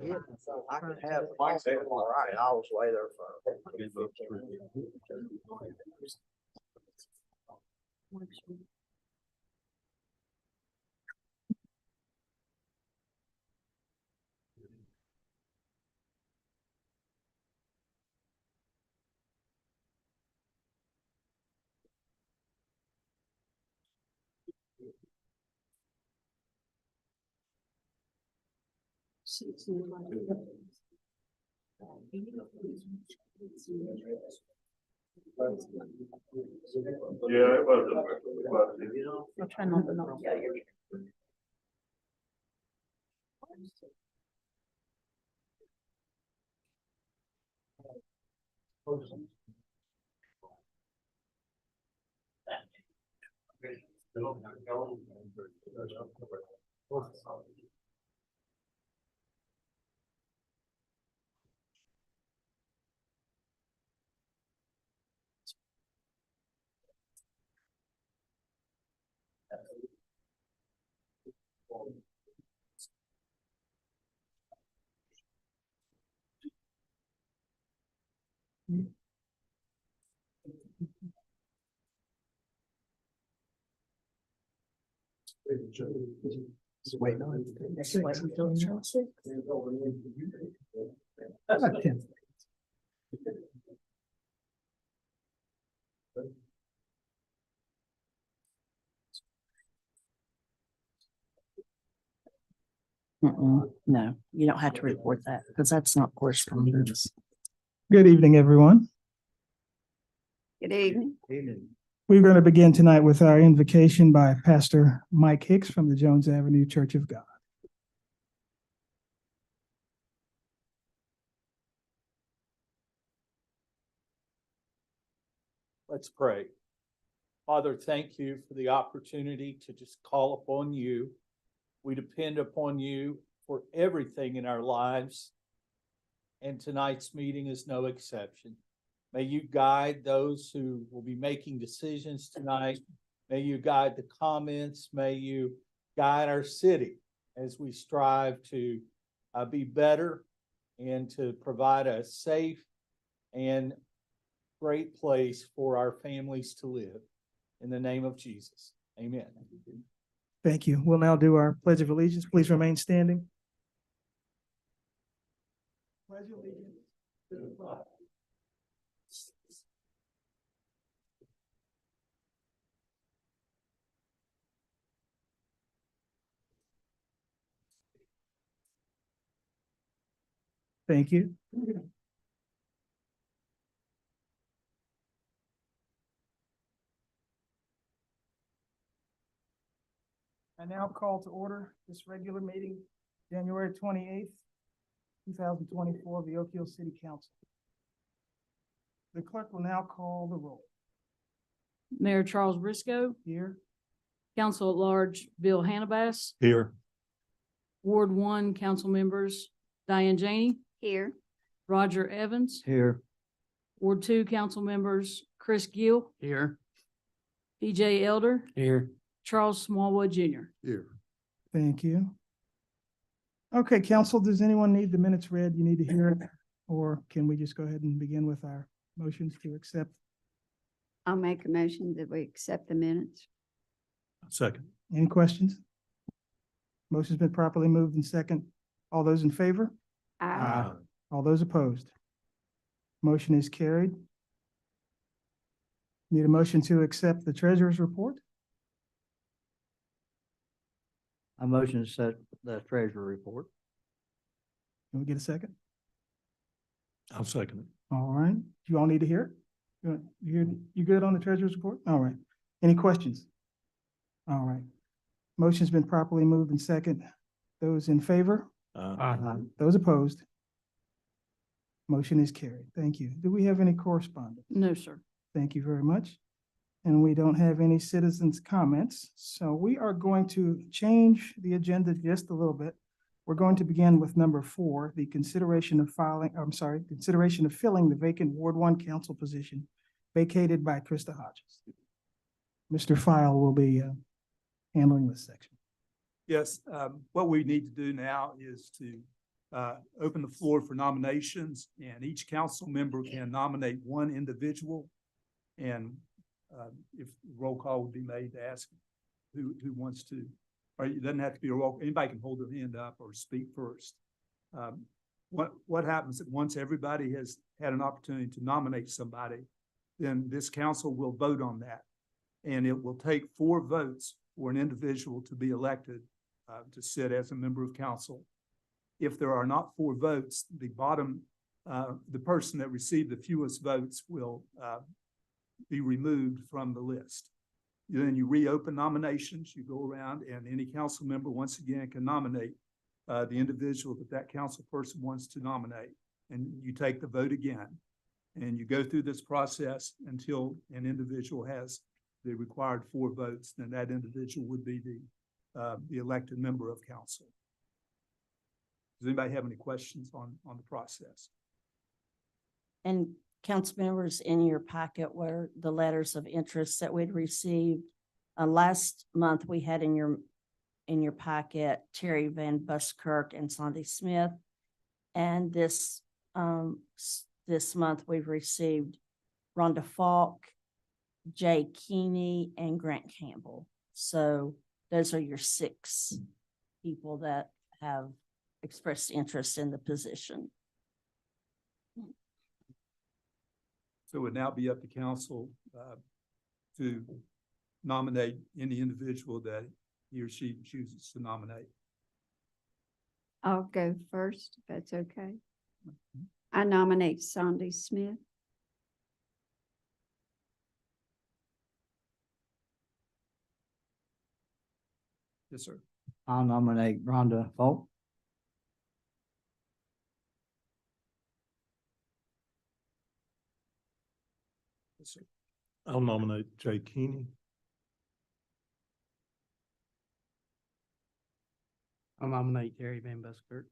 Yeah, I could have Mike say, all right, I was way there for. Yeah, it was. I'll try not to knock. Wait, no. No, you don't have to report that because that's not correspondence. Good evening, everyone. Good evening. We're going to begin tonight with our invocation by Pastor Mike Hicks from the Jones Avenue Church of God. Let's pray. Father, thank you for the opportunity to just call upon you. We depend upon you for everything in our lives, and tonight's meeting is no exception. May you guide those who will be making decisions tonight. May you guide the comments. May you guide our city as we strive to be better and to provide a safe and great place for our families to live. In the name of Jesus, amen. Thank you. We'll now do our Pledge of Allegiance. Please remain standing. Pledge allegiance to the flag. Thank you. I now call to order this regular meeting, January 28th, 2024, of the Oak Hill City Council. The clerk will now call the roll. Mayor Charles Briscoe, Here. Council at Large Bill Hannibas, Here. Ward 1 Council Members Diane Janey, Here. Roger Evans, Here. Ward 2 Council Members Chris Gill, Here. DJ Elder, Here. Charles Smallwood Jr. Here. Thank you. Okay, council, does anyone need the minutes read? You need to hear it? Or can we just go ahead and begin with our motions to accept? I'll make a motion that we accept the minutes. Second. Any questions? Motion's been properly moved and second. All those in favor? Aye. All those opposed? Motion is carried. Need a motion to accept the treasurer's report? A motion to set the treasurer report. Can we get a second? I'll second it. All right. Do you all need to hear it? You good on the treasurer's report? All right. Any questions? All right. Motion's been properly moved and second. Those in favor? Those opposed? Motion is carried. Thank you. Do we have any correspondence? No, sir. Thank you very much. And we don't have any citizens' comments. So we are going to change the agenda just a little bit. We're going to begin with number 4, the consideration of filling the vacant Ward 1 council position vacated by Krista Hodges. Mr. File will be handling this section. Yes, what we need to do now is to open the floor for nominations, and each council member can nominate one individual. And if roll call would be made to ask who wants to, or it doesn't have to be a roll, anybody can hold their hand up or speak first. What happens is once everybody has had an opportunity to nominate somebody, then this council will vote on that. And it will take 4 votes for an individual to be elected to sit as a member of council. If there are not 4 votes, the person that received the fewest votes will be removed from the list. Then you reopen nominations, you go around, and any council member once again can nominate the individual that council person wants to nominate. And you take the vote again. And you go through this process until an individual has the required 4 votes, then that individual would be the elected member of council. Does anybody have any questions on the process? And council members, in your packet were the letters of interest that we'd received. Last month, we had in your packet, Terry Van Buskirk and Sandy Smith. And this month, we've received Rhonda Falk, Jay Keeney, and Grant Campbell. So those are your 6 people that have expressed interest in the position. So it would now be up to council to nominate any individual that he or she chooses to nominate. I'll go first, if that's okay. I nominate Sandy Smith. Yes, sir. I'll nominate Rhonda Falk. Yes, sir. I'll nominate Jay Keeney. I'll nominate Terry Van Buskirk.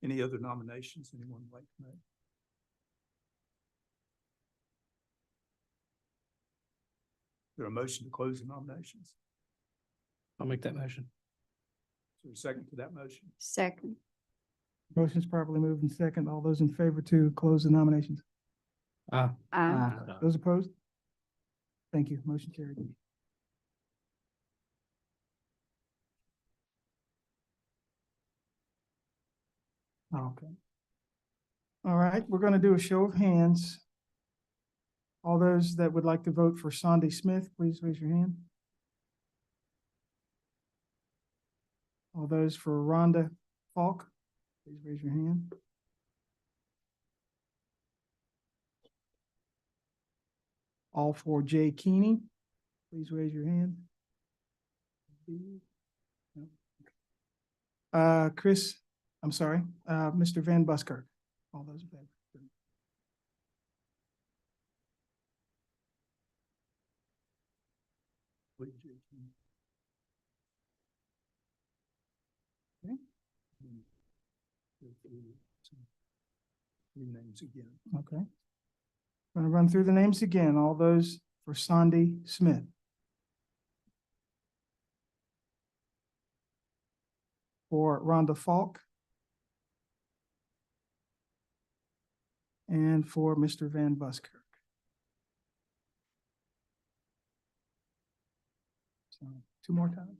Any other nominations anyone would like to make? Is there a motion to close the nominations? I'll make that motion. Is there a second to that motion? Second. Motion's properly moved in second. All those in favor to close the nominations? Aye. Those opposed? Thank you. Motion carried. Okay. All right, we're going to do a show of hands. All those that would like to vote for Sandy Smith, please raise your hand. All those for Rhonda Falk, please raise your hand. All for Jay Keeney, please raise your hand. Mr. Van Buskirk. All those in favor. Okay. Names again. Okay. I'm going to run through the names again. All those for Sandy Smith. For Rhonda Falk. And for Mr. Van Buskirk. So 2 more times.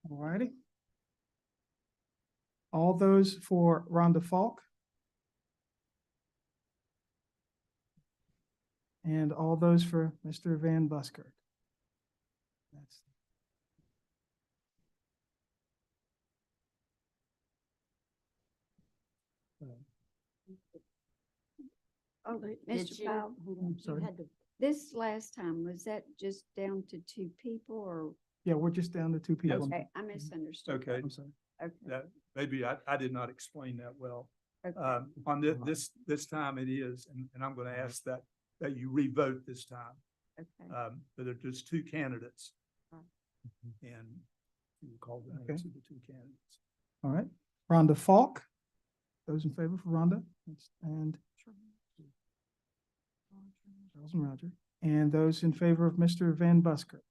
All righty. All those for Rhonda Falk. And all those for Mr. Van Buskirk. That's Oh, Did Mr. you- Powell, hold on, you sorry. had to- this last time, was that just down to 2 people or? Yeah, we're just down to 2 people. Okay, I misunderstood. Okay, I'm sorry. Okay. that maybe I did not explain that well. Okay. On this time it is, and I'm gonna ask that you revote this time. Okay. But there's two candidates. Right. And you call the Okay. names of the two candidates. All right, Rhonda Falk. Those in favor for Rhonda and Charles and Roger. And those in favor of Mr. Van Busker.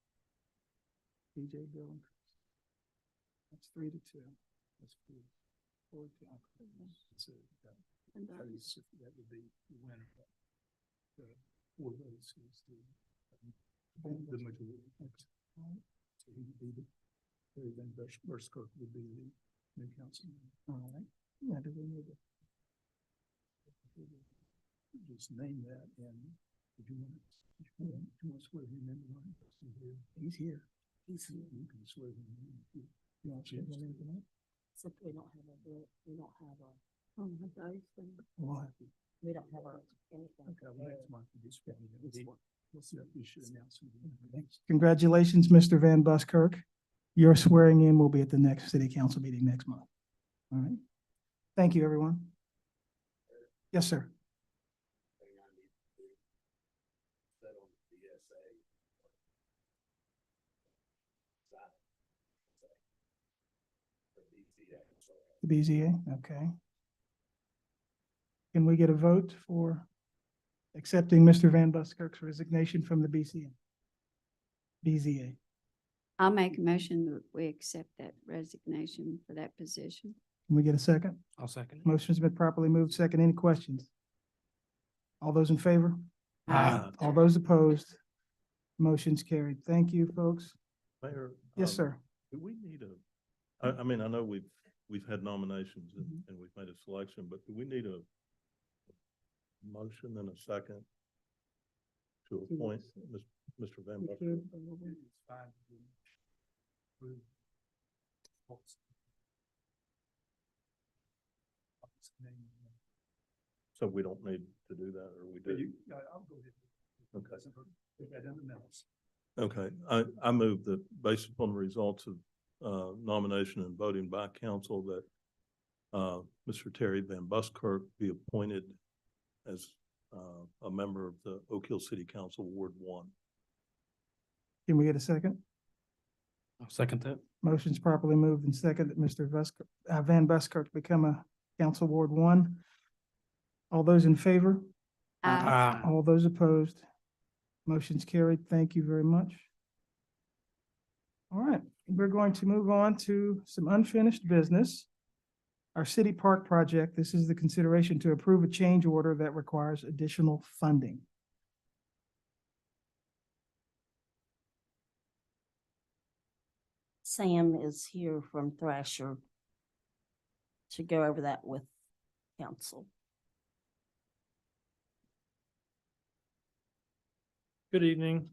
DJ, Bill, and Chris. That's 3-2. That's 4-2. So And that that is- that would be the winner. Four votes is the majority. So he would be the, Terry Van Busker would be the new councilman. All right. Yeah, do we need to? Just name that and do you want to swear him in? He's here. You can swear him in. You want to share him in tonight? Except we don't have we don't have Oh, my God, thing. We'll have to. we don't have anything. Okay, well, next month we just. We'll see if we should announce him. Congratulations, Mr. Van Buskirk. Your swearing in will be at the next city council meeting next month. All right. Thank you, everyone. Yes, sir. The BZA, okay. Can we get a vote for accepting Mr. Van Buskirk's resignation from the BZA? I'll make a motion that we accept that resignation for that position. Can we get a second? I'll second. Motion's been properly moved. Second, any questions? All those in favor? Aye. All those opposed? Motion's carried. Thank you, folks. Mayor? Yes, sir. Do we need I mean, I know we've had nominations and we've made a selection, but do we need a motion and a second to appoint Mr. Van Busker? It's fine. Approve. So we don't need to do that, or we do? I'll go ahead. Okay. Put that in the minutes. Okay, I move that based upon the results of nomination and voting by council that Mr. Terry Van Buskirk be appointed as a member of the Oak Hill City Council Ward 1. Can we get a second? I'll second that. Motion's properly moved and second that Mr. Van Buskirk become a council Ward 1. All those in favor? Aye. All those opposed? Motion's carried. Thank you very much. All right, we're going to move on to some unfinished business. Our city park project, this is the consideration to approve a change order that requires additional funding. Sam is here from Thrasher to go over that with council. Good evening.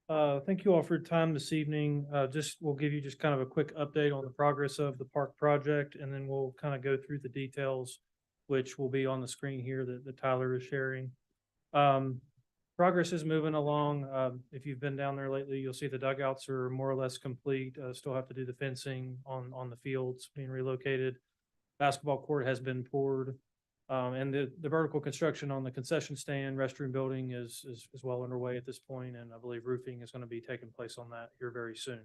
Thank you all for your time this evening. We'll give you just kind of a quick update on the progress of the park project, and then we'll kind of go through the details, which will be on the screen here that Tyler is sharing. Progress is moving along. If you've been down there lately, you'll see the dugouts are more or less complete. Still have to do the fencing on the fields being relocated. Basketball court has been poured. And the vertical construction on the concession stand, restroom building is well underway at this point, and I believe roofing is going to be taking place on that here very soon.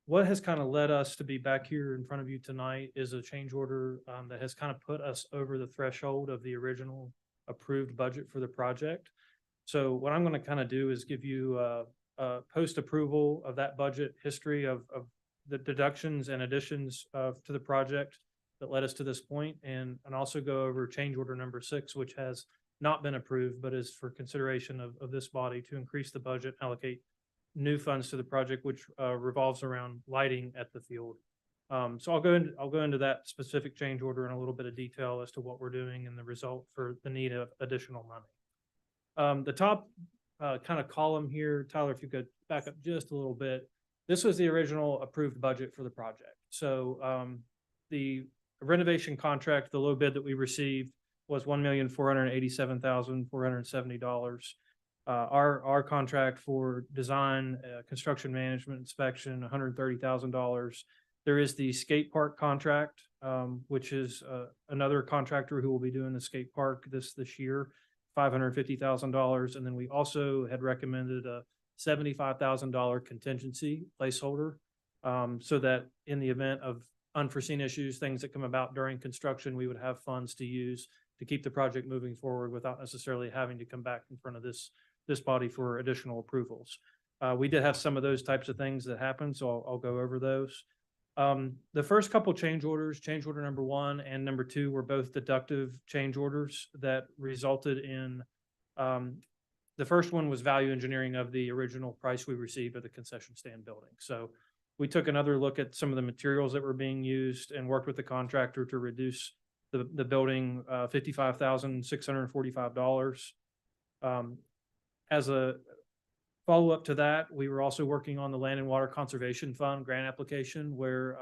What has kind of led us to be back here in front of you tonight is a change order that has kind of put us over the threshold of the original approved budget for the project. So what I'm going to kind of do is give you a post-approval of that budget history of the deductions and additions to the project that led us to this point, and also go over change order number 6, which has not been approved, but is for consideration of this body to increase the budget, allocate new funds to the project, which revolves around lighting at the field. So I'll go into that specific change order in a little bit of detail as to what we're doing and the result for the need of additional money. The top kind of column here, Tyler, if you could back up just a little bit. This was the original approved budget for the project. So the renovation contract, the low bid that we received was $1,487,470. Our contract for design, construction management inspection, $130,000. There is the skate park contract which is, another contractor who will be doing the skate park this year, $550,000. And then we also had recommended a $75,000 contingency placeholder, so that in the event of unforeseen issues, things that come about during construction, we would have funds to use to keep the project moving forward without necessarily having to come back in front of this body for additional approvals. We did have some of those types of things that happened, so I'll go over those. The first couple change orders, change order number 1 and number 2 were both deductive change orders that resulted in, the first one was value engineering of the original price we received of the concession stand building. So we took another look at some of the materials that were being used and worked with the contractor to reduce the building, $55,645. As a follow-up to that, we were also working on the Land and Water Conservation Fund grant application where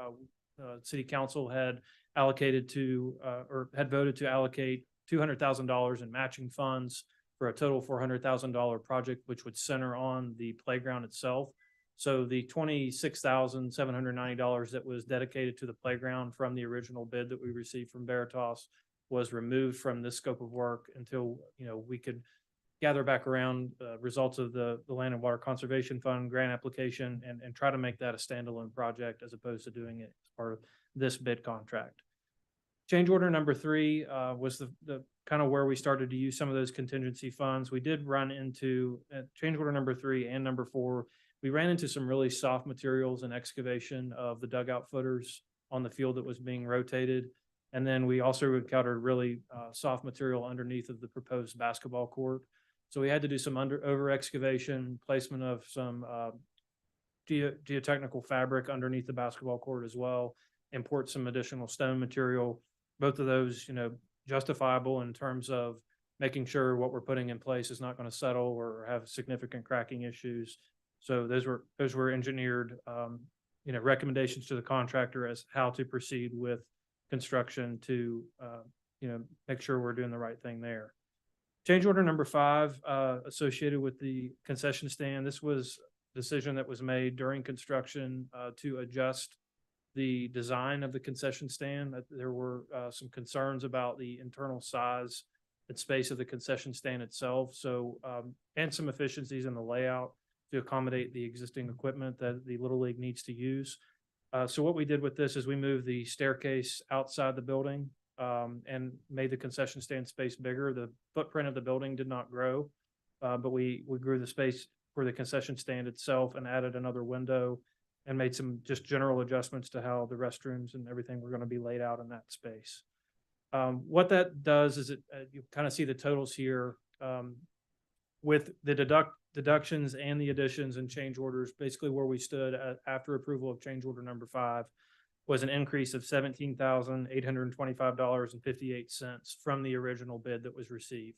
City Council had allocated to, or had voted to allocate $200,000 in matching funds for a total $400,000 project, which would center on the playground itself. So the $26,790 that was dedicated to the playground from the original bid that we received from Veritas was removed from this scope of work until, we could gather back around results of the Land and Water Conservation Fund grant application and try to make that a standalone project as opposed to doing it as part of this bid contract. Change order number 3 was the kind of where we started to use some of those contingency funds. We did run into change order number 3 and number 4. We ran into some really soft materials and excavation of the dugout footers on the field that was being rotated. And then we also encountered really soft material underneath of the proposed basketball court. So we had to do some over excavation, placement of some geotechnical fabric underneath the basketball court as well, import some additional stone material. Both of those, justifiable in terms of making sure what we're putting in place is not going to settle or have significant cracking issues. So those were engineered, recommendations to the contractor as how to proceed with construction to, make sure we're doing the right thing there. Change order number 5, associated with the concession stand. This was a decision that was made during construction to adjust the design of the concession stand. There were some concerns about the internal size and space of the concession stand itself. So, and some efficiencies in the layout to accommodate the existing equipment that the Little League needs to use. So what we did with this is we moved the staircase outside the building and made the concession stand space bigger. The footprint of the building did not grow, but we grew the space for the concession stand itself and added another window and made some just general adjustments to how the restrooms and everything were going to be laid out in that space. What that does is you kind of see the totals here with the deductions and the additions and change orders. Basically where we stood after approval of change order number 5 was an increase of $17,825.58 from the original bid that was received,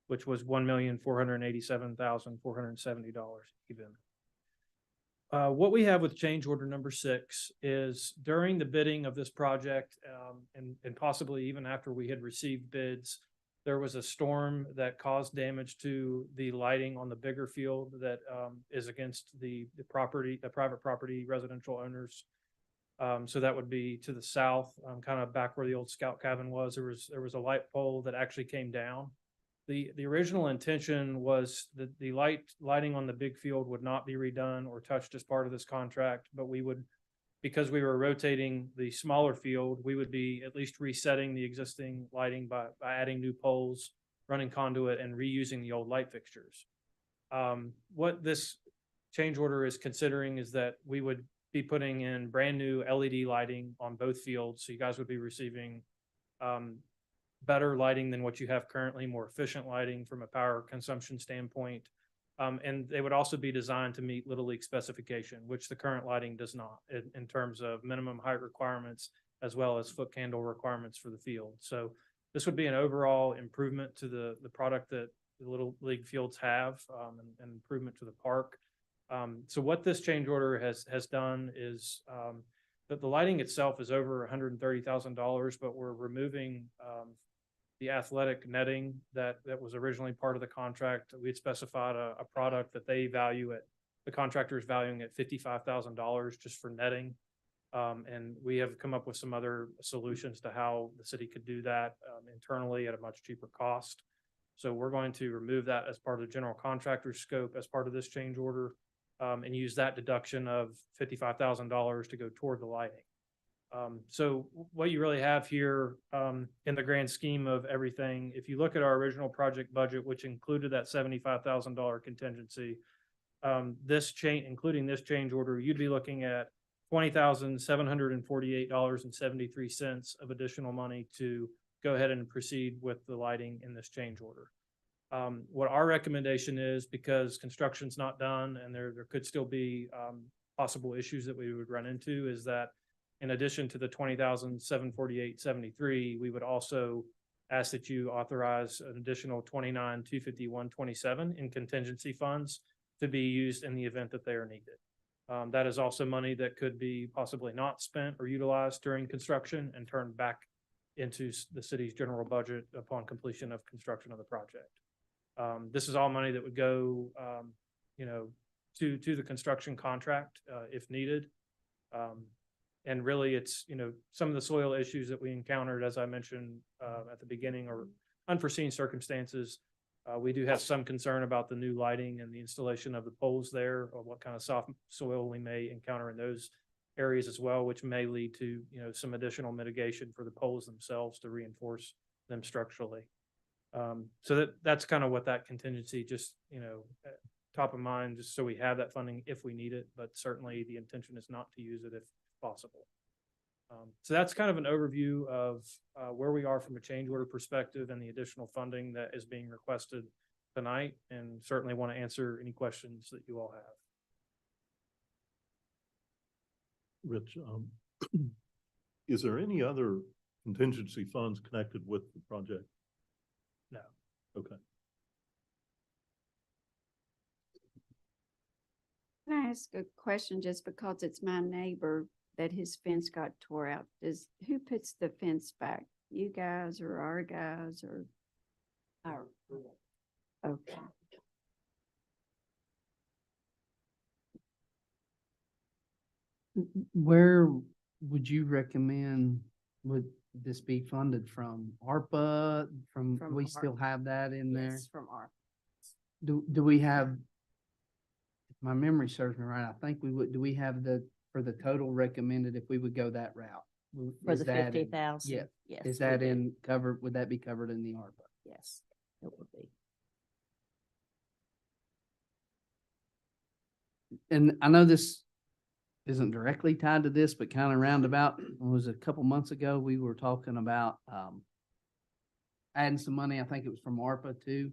which was $1,487,470 even. What we have with change order number 6 is during the bidding of this project, and possibly even after we had received bids, there was a storm that caused damage to the lighting on the bigger field that is against the private property residential owners. So that would be to the south, kind of back where the old scout cabin was. There was a light pole that actually came down. The original intention was that the lighting on the big field would not be redone or touched as part of this contract, but we would, because we were rotating the smaller field, we would be at least resetting the existing lighting by adding new poles, running conduit, and reusing the old light fixtures. What this change order is considering is that we would be putting in brand new LED lighting on both fields. So you guys would be receiving better lighting than what you have currently, more efficient lighting from a power consumption standpoint. And they would also be designed to meet Little League specification, which the current lighting does not in terms of minimum height requirements, as well as foot candle requirements for the field. So this would be an overall improvement to the product that the Little League fields have, and improvement to the park. So what this change order has done is that the lighting itself is over $130,000, but we're removing the athletic netting that was originally part of the contract. We had specified a product that they value at, the contractor is valuing at $55,000 just for netting. And we have come up with some other solutions to how the city could do that internally at a much cheaper cost. So we're going to remove that as part of the general contractor scope as part of this change order, and use that deduction of $55,000 to go toward the lighting. So what you really have here, in the grand scheme of everything, if you look at our original project budget, which included that $75,000 contingency, including this change order, you'd be looking at $20,748.73 of additional money to go ahead and proceed with the lighting in this change order. What our recommendation is, because construction's not done and there could still be possible issues that we would run into, is that in addition to the $20,748.73, we would also ask that you authorize an additional $29,251.27 in contingency funds to be used in the event that they are needed. That is also money that could be possibly not spent or utilized during construction and turned back into the city's general budget upon completion of construction of the project. This is all money that would go, to the construction contract, if needed. And really it's, some of the soil issues that we encountered, as I mentioned, at the beginning, or unforeseen circumstances. We do have some concern about the new lighting and the installation of the poles there, or what kind of soft soil we may encounter in those areas as well, which may lead to, some additional mitigation for the poles themselves to reinforce them structurally. So that's kind of what that contingency, just, top of mind, just so we have that funding if we need it, but certainly the intention is not to use it if possible. So that's kind of an overview of where we are from a change order perspective and the additional funding that is being requested tonight, and certainly want to answer any questions that you all have. Rich, is there any other contingency funds connected with the project? No. Okay. Can I ask a question just because it's my neighbor that his fence got tore out? Who puts the fence back? You guys or our guys or? Our. Okay. Where would you recommend would this be funded from? ARPA, From we still have that in there? Yes, from our. Do we have, if my memory serves me right, I think we would, do we have for the total recommended if we would go that route? For Is the that in- 50,000? Yeah, Yes. is we that do. would that be covered in the ARPA? Yes, it would be. And I know this isn't directly tied to this, but kind of roundabout, it was a couple months ago, we were talking about, adding some money, I think it was from ARPA too,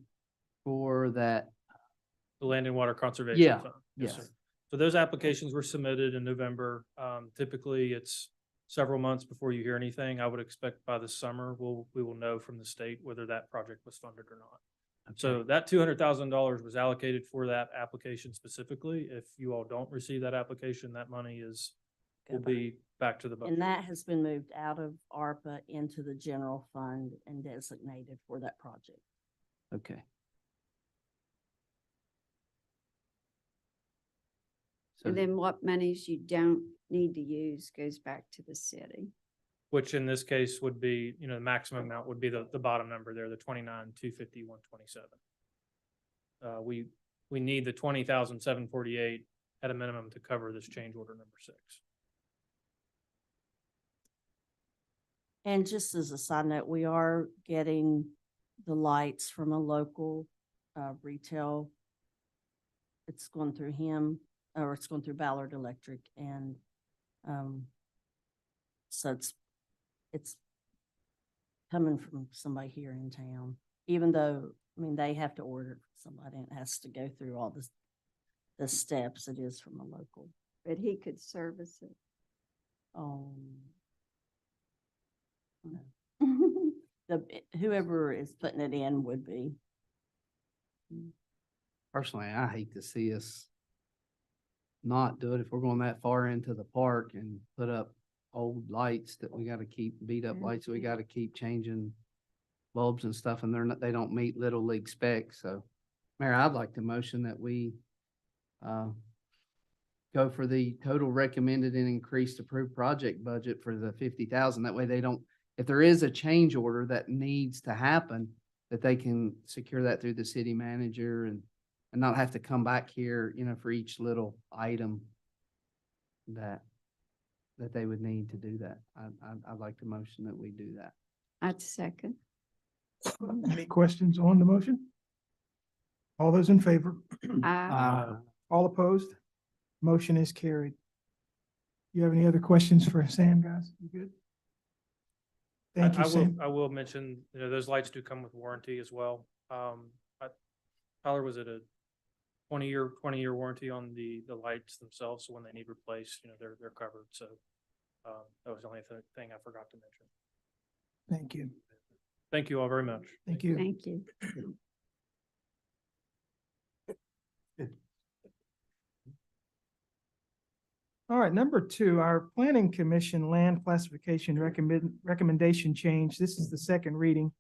for that. The Land and Water Conservation Yeah, Fund. yes. Sir. So those applications were submitted in November. Typically, it's several months before you hear anything. I would expect by this summer, we will know from the state whether that project was funded or not. So that $200,000 was allocated for that application specifically. If you all don't receive that application, that money will be back to the budget. And that has been moved out of ARPA into the general fund and designated for that project. Okay. So And then what monies you don't need to use goes back to the city. Which in this case would be, the maximum amount would be the bottom number there, the 29,250,127. We need the 20,748 at a minimum to cover this change order number 6. And just as a side note, we are getting the lights from a local retail. It's going through him, or it's going through Ballard Electric, and so it's coming from somebody here in town, even though, they have to order it from somebody and it has to go through all the steps. It is from a local. But he could service it. No. Whoever is putting it in would be. personally, I hate to see us not do it if we're going that far into the park and put up old lights that we gotta keep, beat up lights that we gotta keep changing bulbs and stuff, and they don't meet Little League specs, so. Mayor, I'd like to motion that we, go for the total recommended and increased approved project budget for the 50,000. That way they don't, if there is a change order that needs to happen, that they can secure that through the city manager and not have to come back here, for each little item that they would need to do that. I'd like to motion that we do that. I'd second. Any questions on the motion? All those in favor? I, All opposed? Motion is carried. You have any other questions for Sam, guys? You good? Thank you, Sam. I will mention, those lights do come with warranty as well. Tyler, was it a 20-year warranty on the lights themselves? So when they need replaced, they're covered. So, that was the only thing I forgot to mention. Thank you. Thank you all very much. Thank you. thank you. All right, number 2, our planning commission land classification recommendation change. This is the second reading.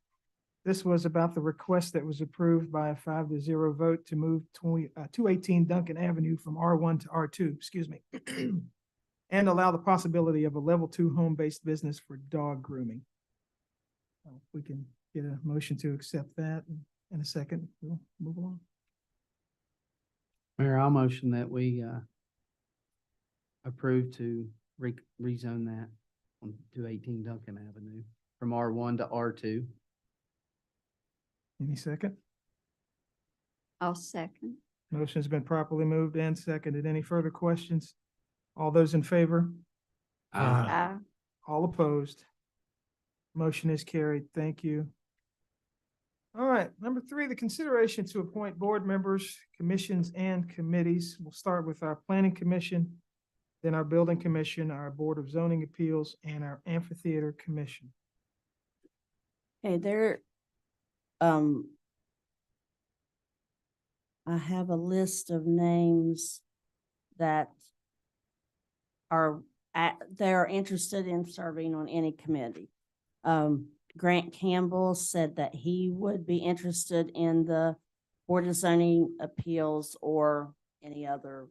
This was about the request that was approved by a 5-0 vote to move 218 Duncan Avenue from R1 to R2, excuse me, and allow the possibility of a level 2 home-based business for dog grooming. We can get a motion to accept that in a second. We'll move along. Mayor, I'll motion that we, approve to rezone that on 218 Duncan Avenue from R1 to R2. Any second? I'll second. Motion has been properly moved and seconded. Any further questions? All those in favor? I, All opposed? Motion is carried. Thank you. All right, number 3, the consideration to appoint board members, commissions, and committees. We'll start with our planning commission, then our building commission, our board of zoning appeals, and our amphitheater commission. Okay, I have a list of names that they're interested in serving on any committee. Grant Campbell said that he would be interested in the Board of Zoning Appeals or any other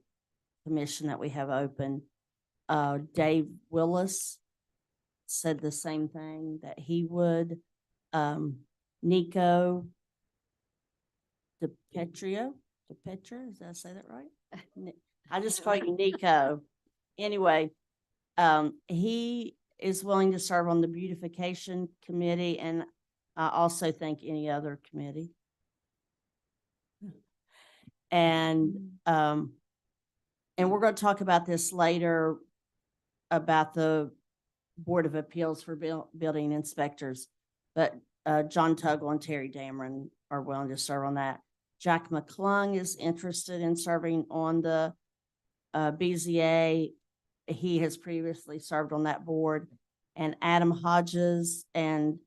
commission that we have open. Dave Willis said the same thing, that he would. Nico DePetria, did I say that right? I just call you Nico. Anyway, he is willing to serve on the beautification committee, and I also think any other committee. And we're going to talk about this later about the Board of Appeals for building inspectors, but John Tuggle and Terry Dameron are willing to serve on that. Jack McClung is interested in serving on the BZA. He has previously served on that board. And Adam Hodges and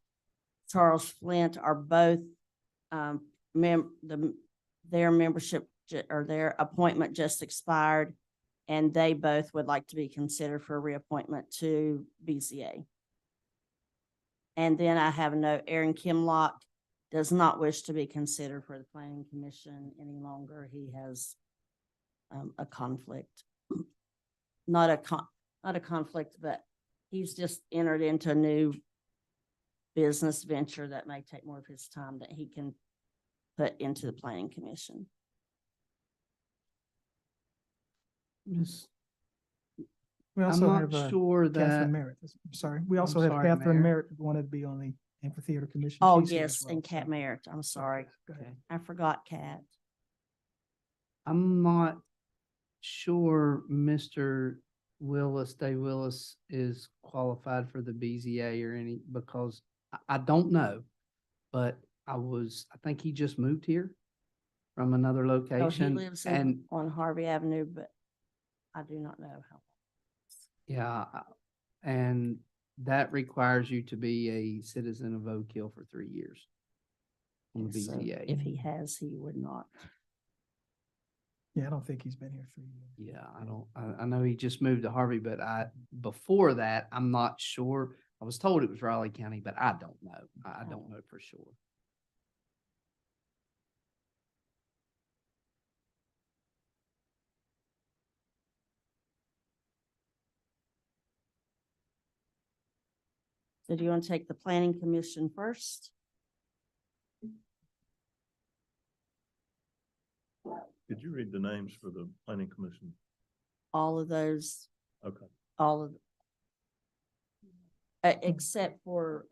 Charles Flint are both their membership or their appointment just expired, and they both would like to be considered for reappointment to BZA. And then I have a note, Aaron Kimlock does not wish to be considered for the planning commission any longer. He has a conflict, not a conflict, but he's just entered into a new business venture that may take more of his time that he can put into the planning commission. We I'm also not have sure Catherine that, Merritt. I'm sorry. We also I'm have sorry, Catherine Mayor. Merritt who wanted to be on the amphitheater commission. Oh, She's here as yes, well, and so- Kat Merritt. I'm sorry. Go ahead. I forgot Kat. I'm not sure Mr. Dave Willis is qualified for the BZA or any, because I don't know. But I think he just moved here from another Oh, he location. lives And on Harvey Avenue, but I do not know how. yeah, and that requires you to be a citizen of Oak Hill for 3 years on the So BZA. if he has, he would not. Yeah, I don't think he's been here 3 years. Yeah, I know he just moved to Harvey, but before that, I'm not sure. I was told it was Raleigh County, but I don't know. I don't know for sure. So do you want to take the planning commission first? Did you read the names for the planning commission? All of those, Okay. all of, except for,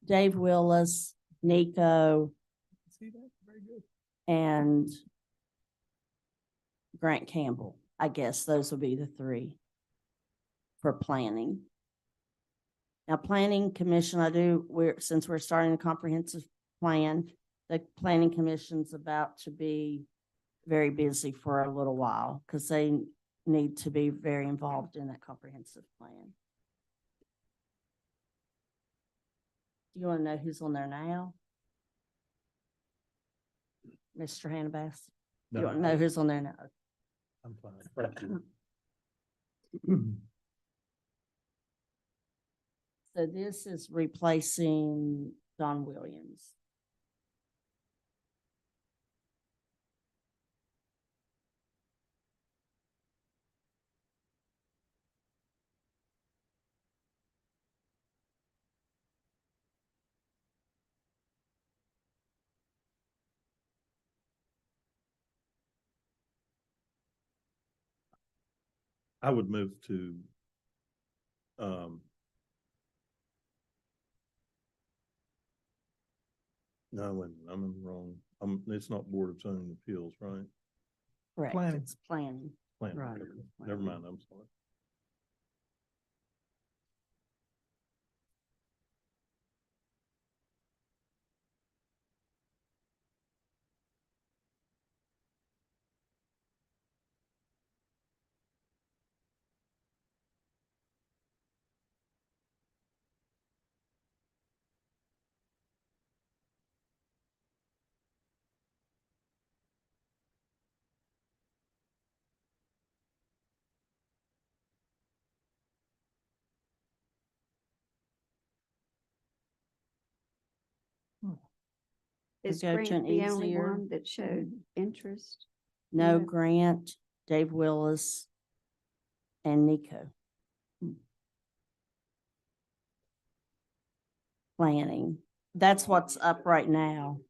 Dave Willis, Nico, See that? Very good. and Grant Campbell. I guess those will be the three for planning. Now, planning commission, since we're starting a comprehensive plan, the planning commission's about to be very busy for a little while because they need to be very involved in that comprehensive plan. Do you want to know who's on there now? Mr. Hannibas? You want to know who's on there now? I'm fine. Thank you. So this is replacing Don Williams. I would move to, um, no, wait a minute, I'm in the wrong, it's not Board of Zoning Appeals, right? Correct, Planning. it's planning. Planning, Right. okay. Never mind, I'm sorry. Is go to Grant an the only easier- one that showed interest? No, Yeah. Grant, Dave Willis, and Nico. Planning. That's what's up right now.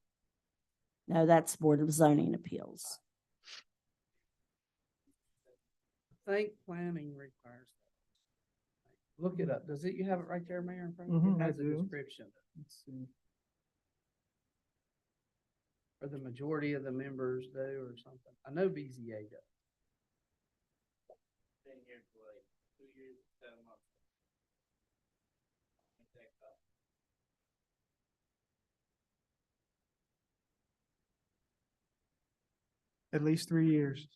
No, that's Board of Zoning Appeals. I think planning requires that. Look it up. Does it, you have it right there, Mayor, in front of Mhm, you? It I has a do. description. Let's see. Or the majority of the members do or something. I know BZA does. At least 3 years.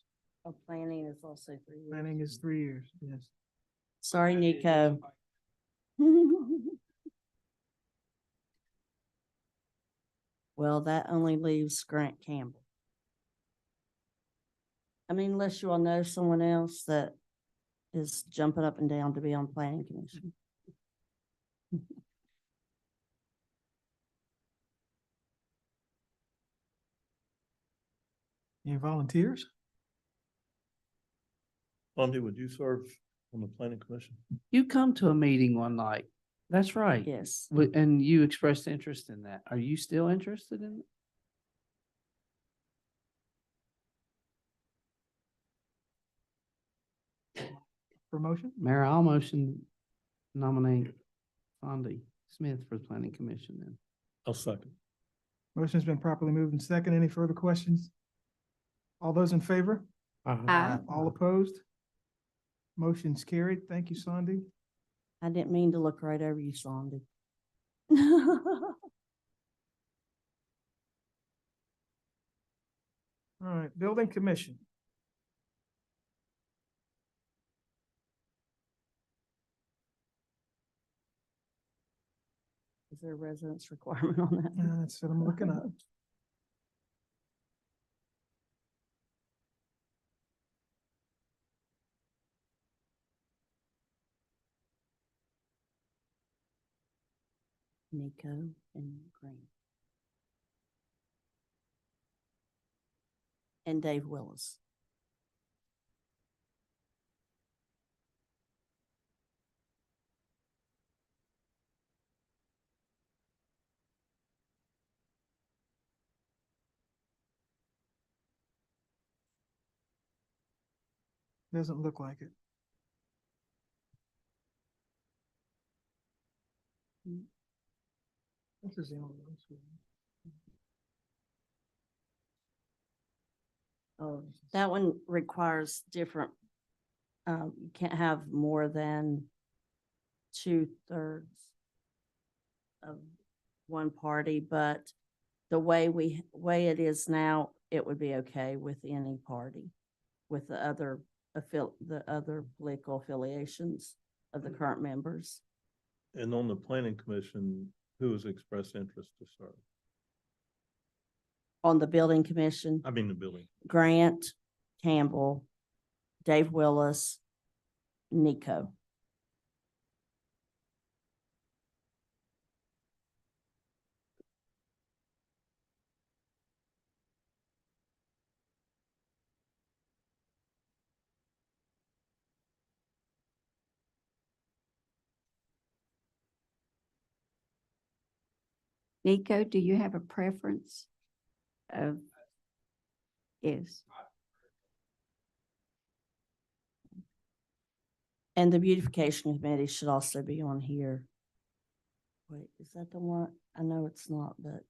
Oh, planning is also 3 years. Planning is 3 years, yes. Sorry, Nico. Well, that only leaves Grant Campbell. I mean, unless you all know someone else that is jumping up and down to be on planning commission. Any volunteers? Andy, would you serve on the planning commission? You come to a meeting one night. That's right. Yes. And you expressed interest in that. Are you still interested in it? Promotion? Mayor, I'll motion nominate Fondy Smith for the planning commission then. I'll second. Motion's been properly moved and second. Any further questions? All those in favor? Aye. All opposed? Motion's carried. Thank you, Sandy. I didn't mean to look right over you, Sandy. All right, Building Commission. Is there a residence requirement on that? That's what I'm looking up. Nico and Grant. And Dave Willis. Doesn't look like it. This is the only one. Oh, that one requires different, you can't have more than 2/3 of one party, but the way it is now, it would be okay with any party, with the other the other political affiliations of the current members. And on the planning commission, who has expressed interest to serve? On the building commission, I mean, the building. Grant, Campbell, Dave Willis, Nico. Nico, do you have a preference of? Yes. And the beautification committee should also be on here. Wait, is that the one? I know it's not, but.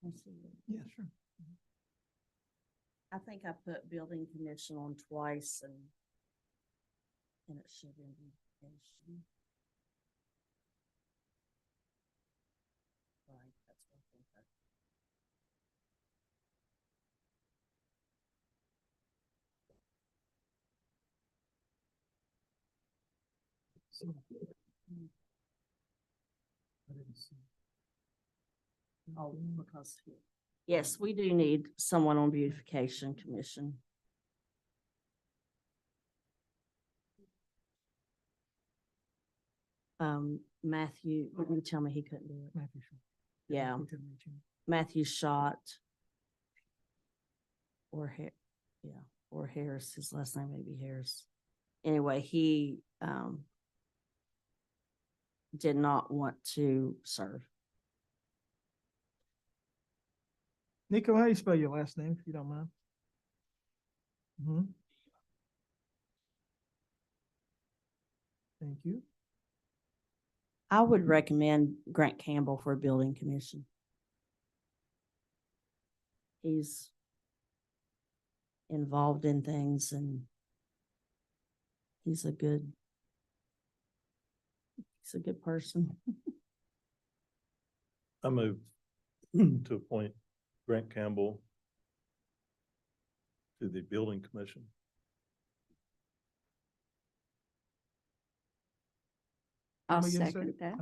Let's see. Yeah, sure. I think I put building commission on twice and it should be beautification. Right, that's what I think. Oh, because, yes, we do need someone on beautification commission. Matthew, you tell me he couldn't do it. Matthew Shaw. Yeah, He couldn't reach him. Matthew Shot. Or yeah, or Harris, his last name may be Harris. Anyway, he, did not want to serve. Nico, how do you spell your last name, if you don't mind? Thank you. I would recommend Grant Campbell for a building commission. He's involved in things and he's a good person. I move to appoint Grant Campbell to the building commission. I'll Can we get a second that.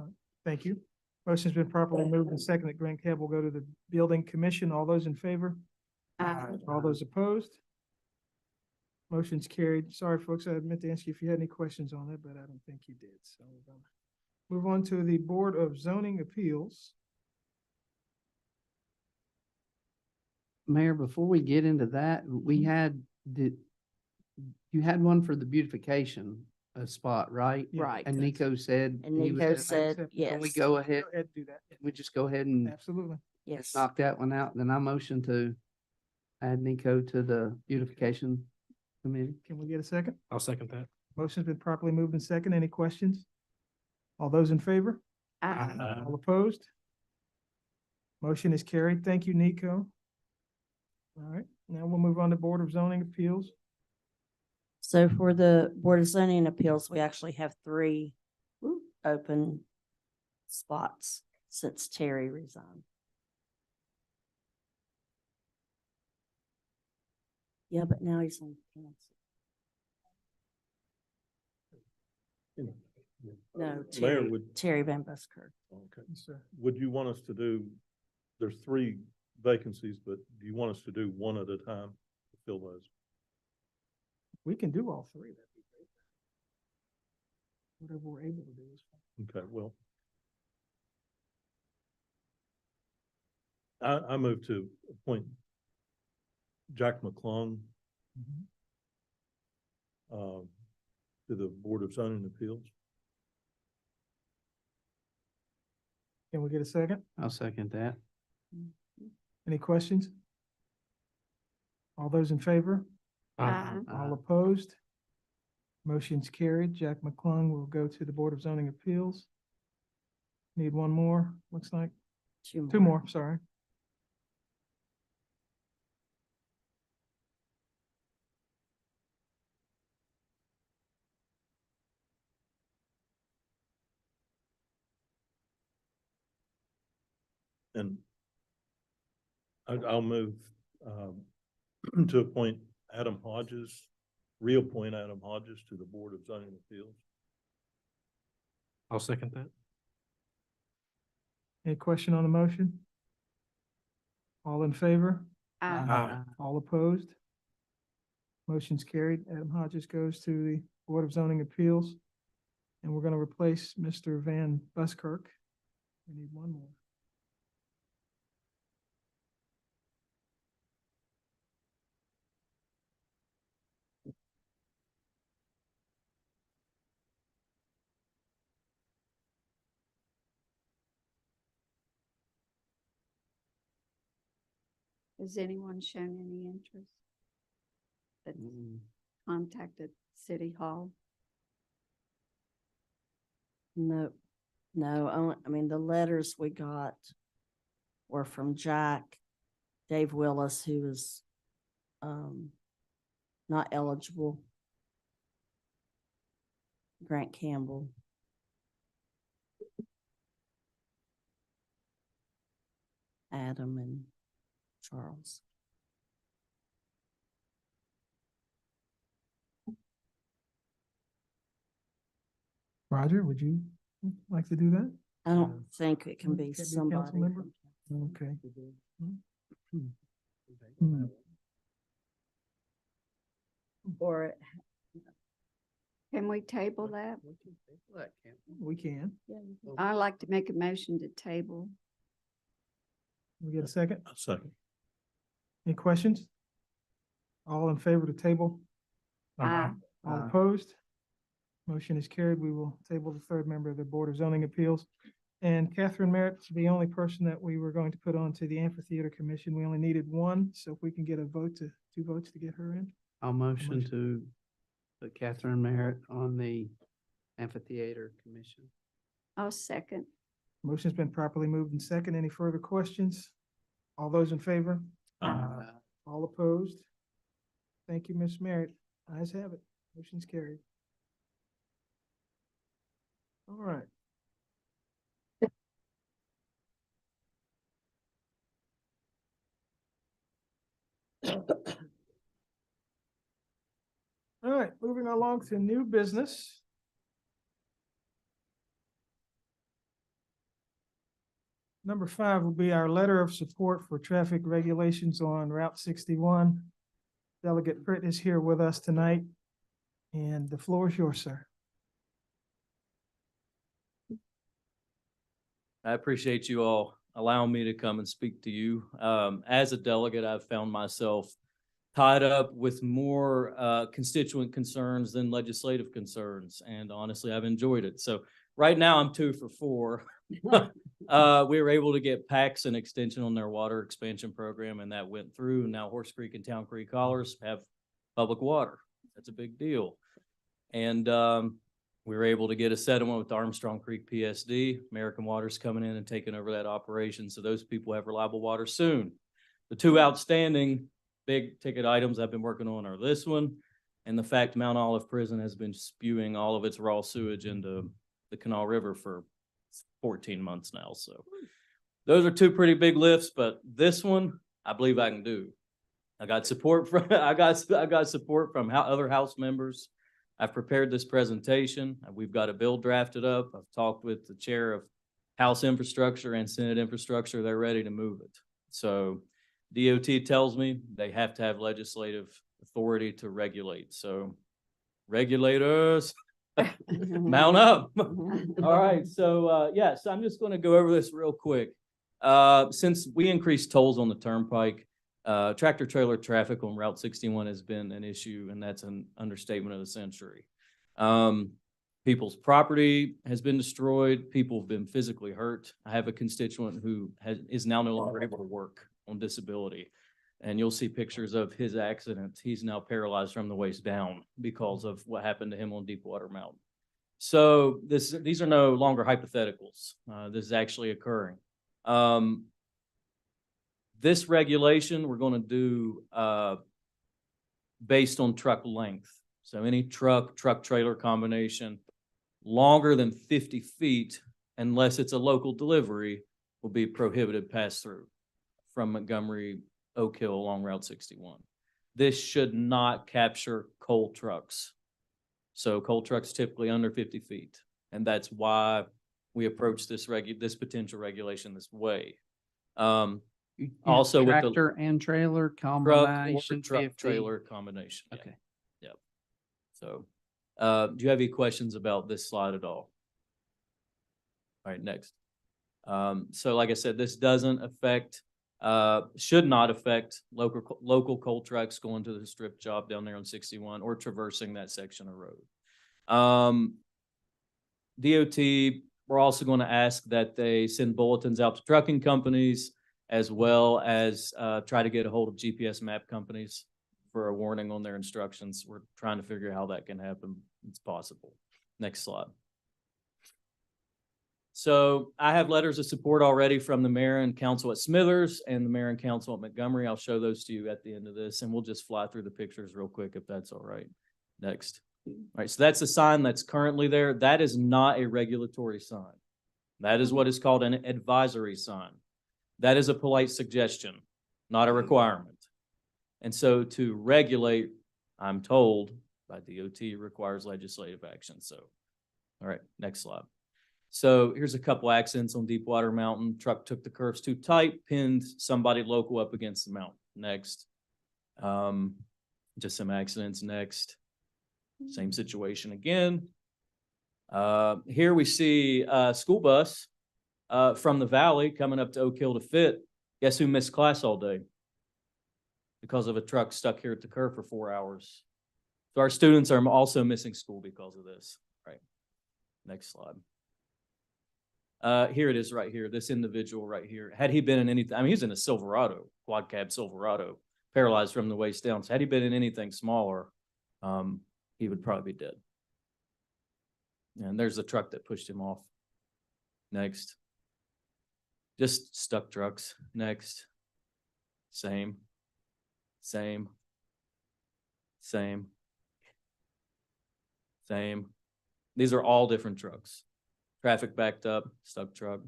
Thank you. Motion's been properly moved and seconded that Grant Campbell go to the building commission. All those in favor? All those opposed? Motion's carried. Sorry, folks, I meant to ask you if you had any questions on it, but I don't think you did. So we're gonna move on to the Board of Zoning Appeals. Mayor, before we get into that, we had, you had one for the beautification spot, right? Yeah. Right. And Nico said. And he was Nico gonna- said, Can yes. Can we go ahead, Go ahead and do that. can we just go ahead and Absolutely. Yes. knock that one out? Then I motion to add Nico to the beautification committee. Can we get a second? I'll second that. Motion's been properly moved and second. Any questions? All those in favor? All opposed? Motion is carried. Thank you, Nico. All right, now we'll move on to Board of Zoning Appeals. So for the Board of Zoning Appeals, we actually have 3 open spots since Terry resigned. Yeah, but now he's on council. No, Mayor, would, Terry Van Buskirk. okay, Yes, sir. would you want us to do, there's 3 vacancies, but do you want us to do one at a time to fill those? We can do all 3. That'd be great. Whatever we're able to do is fine. Okay, well. I move to appoint Jack McClung to the Board of Zoning Appeals. Can we get a second? I'll second that. Any questions? All those in favor? Aye. All opposed? Motion's carried. Jack McClung will go to the Board of Zoning Appeals. Need one more, looks like. Two more, sorry. And I'll move, to appoint Adam Hodges, reappoint Adam Hodges to the Board of Zoning Appeals. I'll second that. Any question on the motion? All in favor? Aye. All opposed? Motion's carried. Adam Hodges goes to the Board of Zoning Appeals. And we're gonna replace Mr. Van Buskirk. We need one more. Has anyone shown any interest? That's Mm, contacted City Hall? No, I mean, the letters we got were from Jack, Dave Willis, who was, not eligible. Grant Campbell. Adam and Charles. Roger, would you like to do that? I don't think it can Can't be be a council somebody. member? from- Okay. Or, Can we table that? We can. I'd like to make a motion to table. We get a second? A second. Any questions? All in favor to table? Aye. All opposed? Motion is carried. We will table the third member of the Board of Zoning Appeals. And Catherine Merritt's the only person that we were going to put on to the Amphitheater Commission. We only needed one, so if we can get two votes to get her in. I'll motion to put Catherine Merritt on the Amphitheater Commission. I'll second. Motion's been properly moved and second. Any further questions? All those in favor? All opposed? Thank you, Ms. Merritt. Ayes have it. Motion's carried. All right. All right, moving along to new business. Number 5 will be our letter of support for traffic regulations on Route 61. Delegate Pritt is here with us tonight, and the floor is yours, sir. I appreciate you all allowing me to come and speak to you. As a delegate, I've found myself tied up with more constituent concerns than legislative concerns, and honestly, I've enjoyed it. So right now, I'm 2 for 4. We were able to get PAX an extension on their water expansion program, and that went through. And now Horse Creek and Town Creek Collars have public water. That's a big deal. And we were able to get a settlement with Armstrong Creek PSD. American Water's coming in and taking over that operation, so those people have reliable water soon. The 2 outstanding big ticket items I've been working on are this one and the fact Mount Olive Prison has been spewing all of its raw sewage into the Canal River for 14 months now. So those are 2 pretty big lifts, but this one I believe I can do. I got support from I got support from other House members. I've prepared this presentation. We've got a bill drafted up. I've talked with the chair of House Infrastructure and Senate Infrastructure. They're ready to move it. So DOT tells me they have to have legislative authority to regulate. So regulators, mount up. All right. So yes, I'm just going to go over this real quick. Since we increased tolls on the turnpike, tractor trailer traffic on Route 61 has been an issue, and that's an understatement of the century. People's property has been destroyed. People have been physically hurt. I have a constituent who is now no longer able to work on disability. And you'll see pictures of his accident. He's now paralyzed from the waist down because of what happened to him on Deepwater Mountain. So these are no longer hypotheticals. This is actually occurring. This regulation we're going to do based on truck length. So any truck trailer combination longer than 50 feet, unless it's a local delivery, will be prohibited pass through from Montgomery, Oak Hill along Route 61. This should not capture coal trucks. So coal trucks typically under 50 feet. And that's why we approach this potential regulation this way. Also with the Tractor and trailer truck combination. truck 50. trailer combination. Yeah. Okay. Yep. So, do you have any questions about this slide at all? All right, next. So like I said, this doesn't affect, should not affect local coal trucks going to the strip job down there on 61 or traversing that section of road. DOT, we're also going to ask that they send bulletins out to trucking companies as well as try to get a hold of GPS map companies for a warning on their instructions. We're trying to figure out how that can happen. It's possible. Next slide. So I have letters of support already from the mayor and council at Smithers and the mayor and council at Montgomery. I'll show those to you at the end of this, and we'll just fly through the pictures real quick if that's all right. Next. All right, so that's a sign that's currently there. That is not a regulatory sign. That is what is called an advisory sign. That is a polite suggestion, not a requirement. And so to regulate, I'm told by DOT requires legislative action. So, all right, next slide. So here's a couple accidents on Deepwater Mountain. Truck took the curves too tight, pinned somebody local up against the mountain. Next. Just some accidents. Next. Same situation again. Here we see a school bus from the valley coming up to Oak Hill to fit. Guess who missed class all day? Because of a truck stuck here at the curb for 4 hours. So our students are also missing school because of this. Right. Next slide. Here it is right here. This individual right here. Had he been in anything, I mean, he's in a Silverado, quad cab Silverado, paralyzed from the waist down. So had he been in anything smaller, he would probably be dead. And there's the truck that pushed him off. Next. Just stuck trucks. Next. Same. Same. Same. Same. These are all different trucks. Traffic backed up, stuck truck.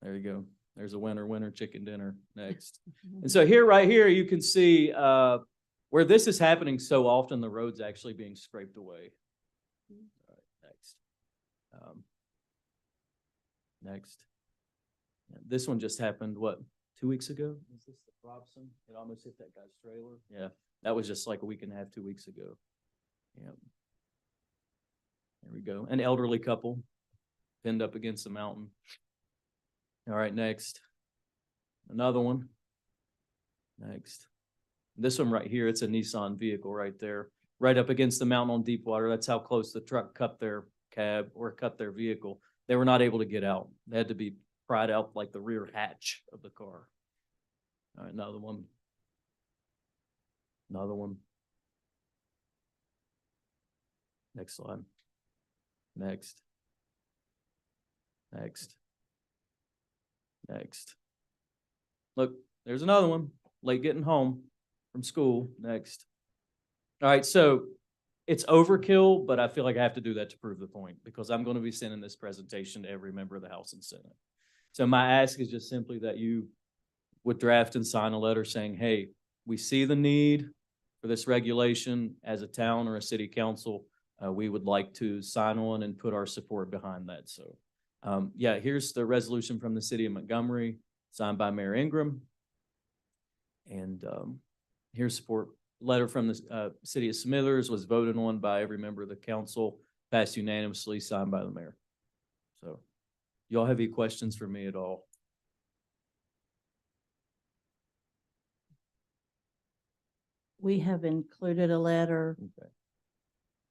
There you go. There's a winner chicken dinner. Next. And so here, right here, you can see where this is happening so often, the road's actually being scraped away. All right, next. Next. This one just happened, what, 2 weeks ago? Is this the Robson? It almost hit that guy's trailer. Yeah, that was just like a week and a half, 2 weeks ago. Yeah. There we go. An elderly couple pinned up against the mountain. All right, next. Another one. Next. This one right here, it's a Nissan vehicle right there, right up against the mountain on Deepwater. That's how close the truck cut their cab or cut their vehicle. They were not able to get out. They had to be pried out like the rear hatch of the car. All right, another one. Another one. Next slide. Next. Next. Next. Look, there's another one. Late getting home from school. Next. All right, so it's overkill, but I feel like I have to do that to prove the point because I'm going to be sending this presentation to every member of the House and Senate. So my ask is just simply that you would draft and sign a letter saying, hey, we see the need for this regulation as a town or a city council. We would like to sign on and put our support behind that. So yeah, here's the resolution from the city of Montgomery, signed by Mayor Ingram. And here's support letter from the city of Smithers, was voted on by every member of the council, passed unanimously, signed by the mayor. So y'all have any questions for me at all? We have included a letter Okay.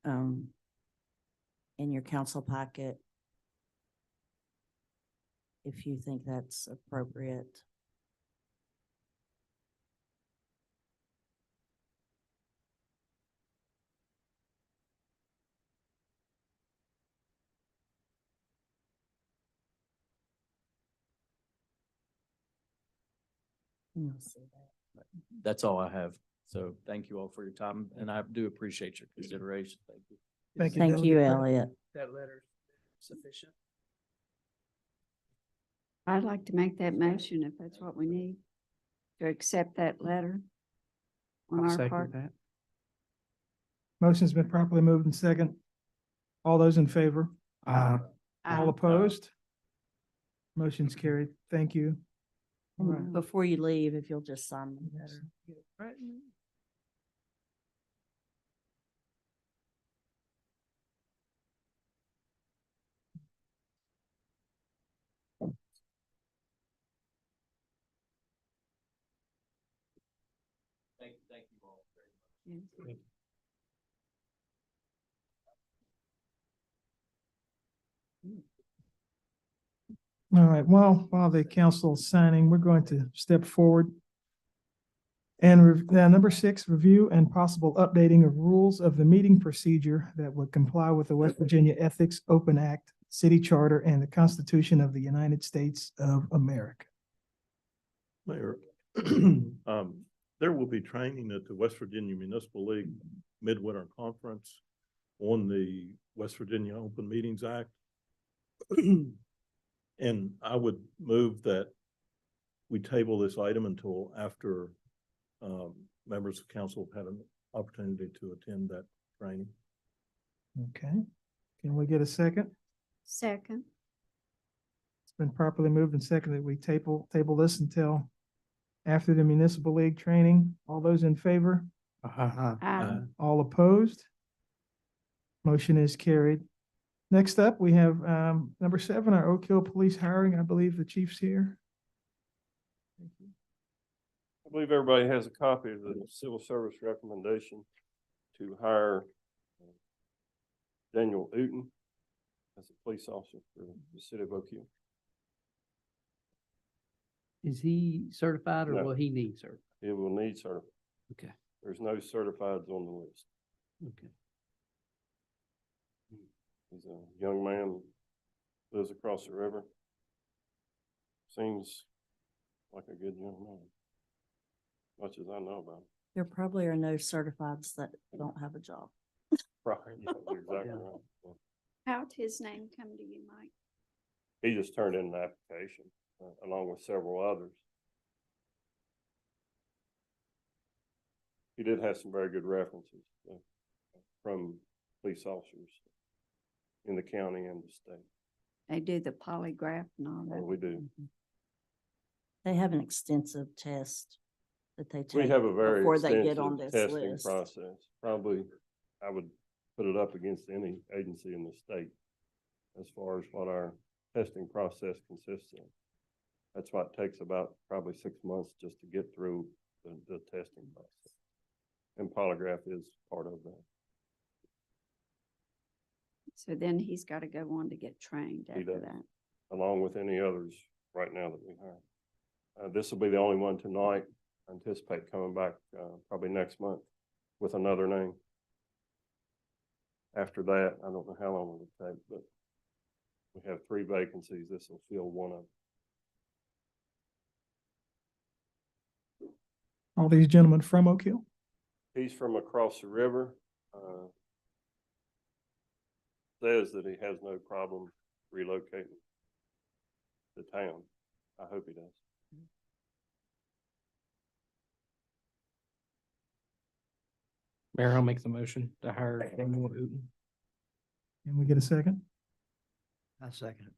In your council packet. If you think that's appropriate. You'll see that. That's all I have. So thank you all for your time, and I do appreciate your consideration. Thank you. Thank you. Thank you, Delegate. Elliot. That letter sufficient? I'd like to make that motion if that's what we need, to accept that letter on I'll our second part. that. Motion's been properly moved and second. All those in favor? All Aye. opposed? Motion's carried. Thank you. All right. And before you leave, if you'll just sign the letter. Thank you all very much. Yes. All right, while the council is signing, we're going to step forward. And number 6, review and possible updating of rules of the meeting procedure that would comply with the West Virginia Ethics Open Act, City Charter, and the Constitution of the United States of America. Mayor, there will be training at the West Virginia Municipal League Midwinter Conference on the West Virginia Open Meetings Act. And I would move that we table this item until after members of council have had an opportunity to attend that training. Okay, can we get a second? Second. It's been properly moved and seconded. We table this until after the municipal league training. All those in favor? Aye. All opposed? Motion is carried. Next up, we have number 7, our Oak Hill Police hiring. I believe the chief's here. I believe everybody has a copy of the civil service recommendation to hire Daniel Uten as a police officer for the city of Oak Hill. Is he certified or No. will he need certified? He will need certified. Okay, There's no certifieds on the list. okay. He's a young man, lives across the river. Seems like a good young man, much as I know about him. There probably are no certifieds that don't have a job. Right, yeah, you're exactly Yeah. right. Yeah. How'd his name come to you, Mike? He just turned in an application along with several others. He did have some very good references from police officers in the county and the state. They do the polygraph and all Oh, that. we do. They have an extensive test that they We take have a very before they get on extensive this testing list. process. Probably, I would put it up against any agency in the state as far as what our testing process consists of. That's why it takes about probably 6 months just to get through the testing process. And polygraph is part of that. So then he's got to go on to get trained He after does. that. Along with any others right now that we have. This will be the only one tonight. I anticipate coming back probably next month with another name. After that, I don't know how long it will take, but we have 3 vacancies. This will fill one of them. All these gentlemen from Oak Hill? He's from across the river. Says that he has no problem relocating to town. I hope he does. Mayor, I'll make the motion to hire Daniel Uten. Can we get a second? I second it.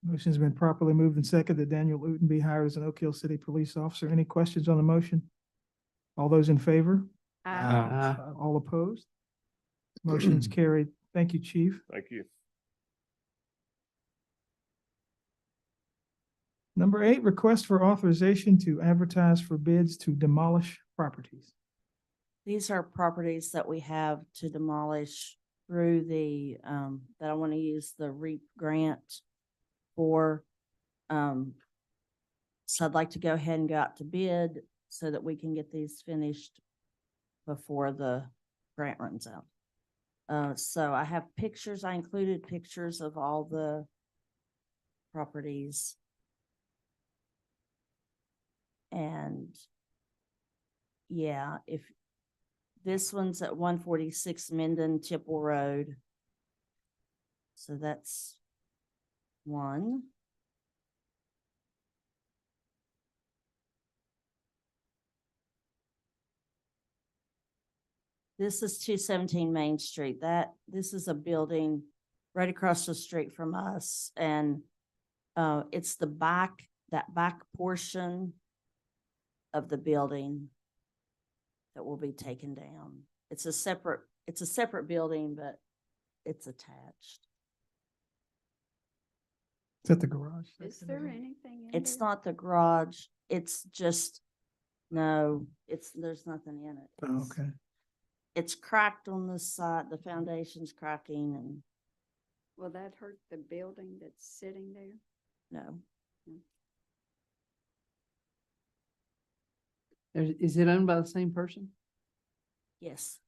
Motion's been properly moved and seconded that Daniel Uten be hired as an Oak Hill City Police Officer. Any questions on the motion? All those in favor? Aye. All opposed? Motion's carried. Thank you, Chief. Thank you. Number 8, request for authorization to advertise for bids to demolish properties. These are properties that we have to demolish through the, that I want to use the REAP grant for. So I'd like to go ahead and go out to bid so that we can get these finished before the grant runs out. So I have pictures, I included pictures of all the properties. And yeah, if this one's at 146 Minden Chippewa Road. So that's one. This is 217 Main Street. This is a building right across the street from us. And it's that back portion of the building that will be taken down. It's a separate building, but it's attached. Is that the garage? Is section there again? anything in It's there? not the garage. It's just, no, there's nothing in it. Oh, okay. It's cracked on the side. The foundation's cracking and Will that hurt the building that's sitting there? no. Is it owned by the same person? Yes.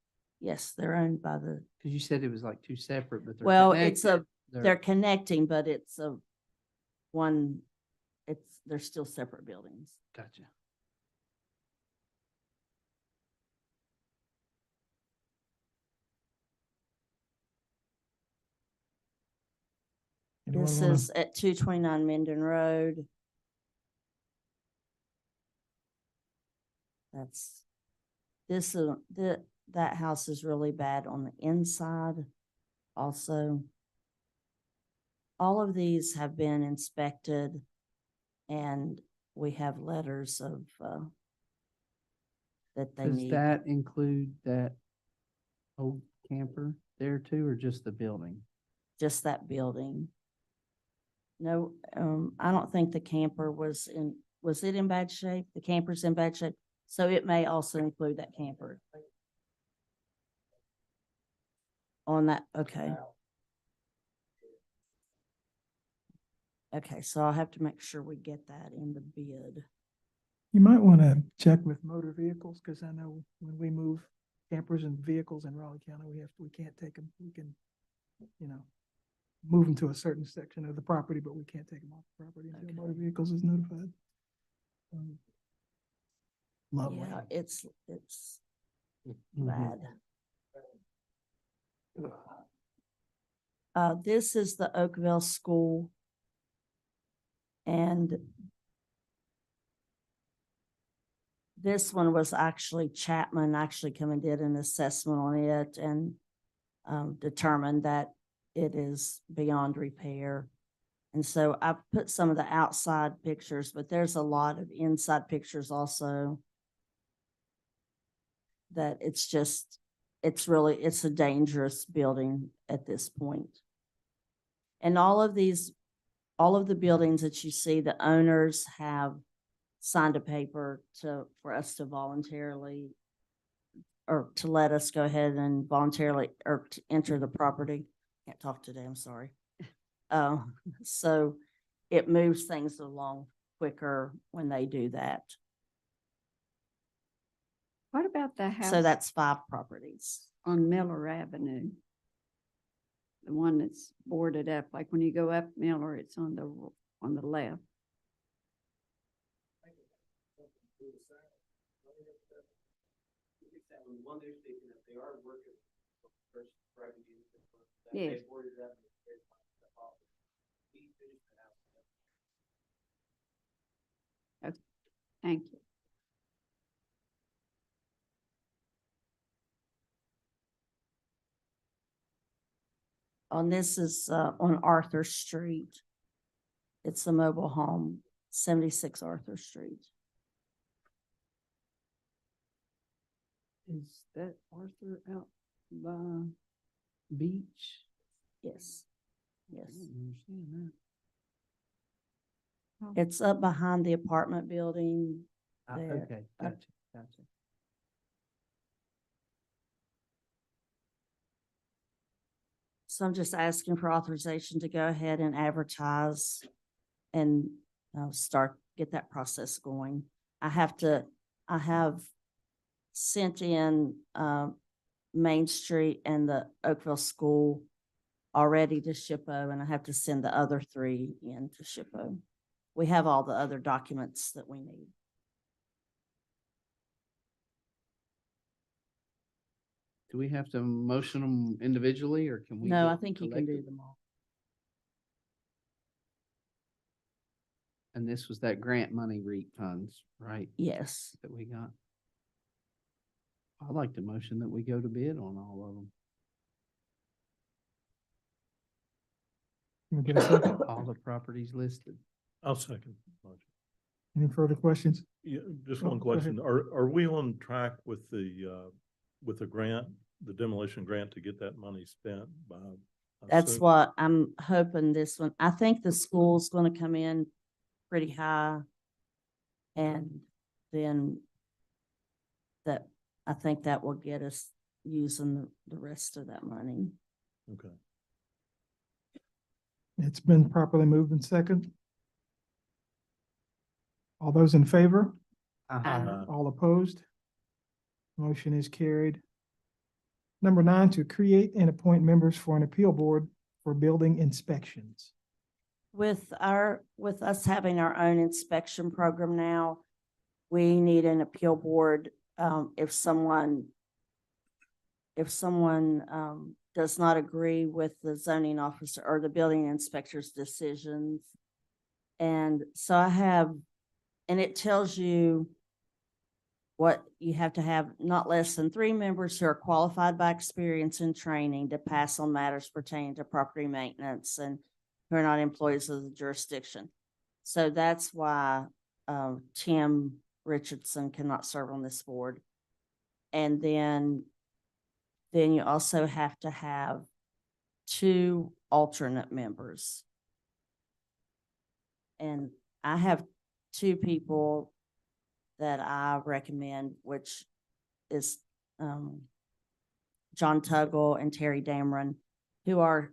Yes, they're owned by the, Cause you said it was like two separate, but they're well, connected. they're connecting, but it's they're still separate buildings. Gotcha. Anyone This wanna- is at 229 Minden Road. That house is really bad on the inside also. All of these have been inspected and we have letters of, that they Does need. that include that old camper there too, or just the building? Just that building. No, I don't think the camper was it in bad shape? The camper's in bad shape. So it may also include that camper. On that, okay. Okay, so I'll have to make sure we get that in the bid. You might want to check with motor vehicles, because I know when we move campers and vehicles in Raleigh County, we can't take them, we can, move them to a certain section of the property, but we can't take them off the property until Okay. motor vehicles is notified. Lovely. Yeah, it's Mhm. bad. This is the Oakville School. And this one was actually Chapman actually come and did an assessment on it and determined that it is beyond repair. And so I put some of the outside pictures, but there's a lot of inside pictures also. That it's a dangerous building at this point. And all of the buildings that you see, the owners have signed a paper for us to voluntarily or to let us go ahead and voluntarily or to enter the property. Can't talk today, I'm sorry. So it moves things along quicker when they do that. What about the house So that's 5 properties. on Miller Avenue? The one that's boarded up, like when you go up Miller, it's on the left. Yes. Okay, thank you. On this is on Arthur Street. It's a mobile home, 76 Arthur Street. Is that Arthur out by beach? Yes. I Yes. don't understand It's up behind the apartment building. that. There. Okay, gotcha. So I'm just asking for authorization to go ahead and advertise and get that process going. I have sent in Main Street and the Oakville School already to SHPO, and I have to send the other 3 in to SHPO. We have all the other documents that we need. Do we have to motion them individually or can we? No, do I it think you can do collectively? them all. And this was that grant money REAP funds, right? Yes. That we got. I'd like to motion that we go to bid on all of them. Can we get a second? All the properties listed. I'll second. the motion. Any further questions? Yeah, just Oh, one go ahead. question. Are we on track with the grant, the demolition grant to get that money spent by? That's soon? what I'm hoping this one. I think the school's gonna come in pretty high. And then I think that will get us using the rest of that money. Okay. It's been properly moved and second. All those in favor? All opposed? Motion is carried. Number 9, to create and appoint members for an appeal board for building inspections. With us having our own inspection program now, we need an appeal board, if someone does not agree with the zoning officer or the building inspector's decisions. And so and it tells you what you have to have, not less than 3 members who are qualified by experience and training to pass on matters pertaining to property maintenance and who are not employees of the jurisdiction. So that's why Tim Richardson cannot serve on this board. And then you also have to have 2 alternate members. And I have 2 people that I recommend, which is John Tuggle and Terry Dameron, who are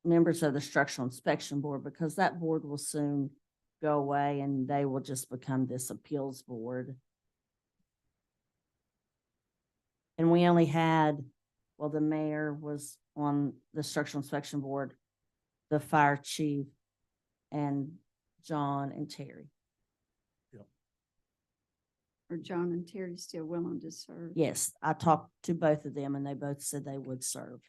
members of the Structural Inspection Board, because that board will soon go away and they will just become this appeals board. And we only had, well, the mayor was on the Structural Inspection Board, the fire chief, and John and Terry. Are John and Terry still willing to serve? Yes, I talked to both of them and they both said they would serve.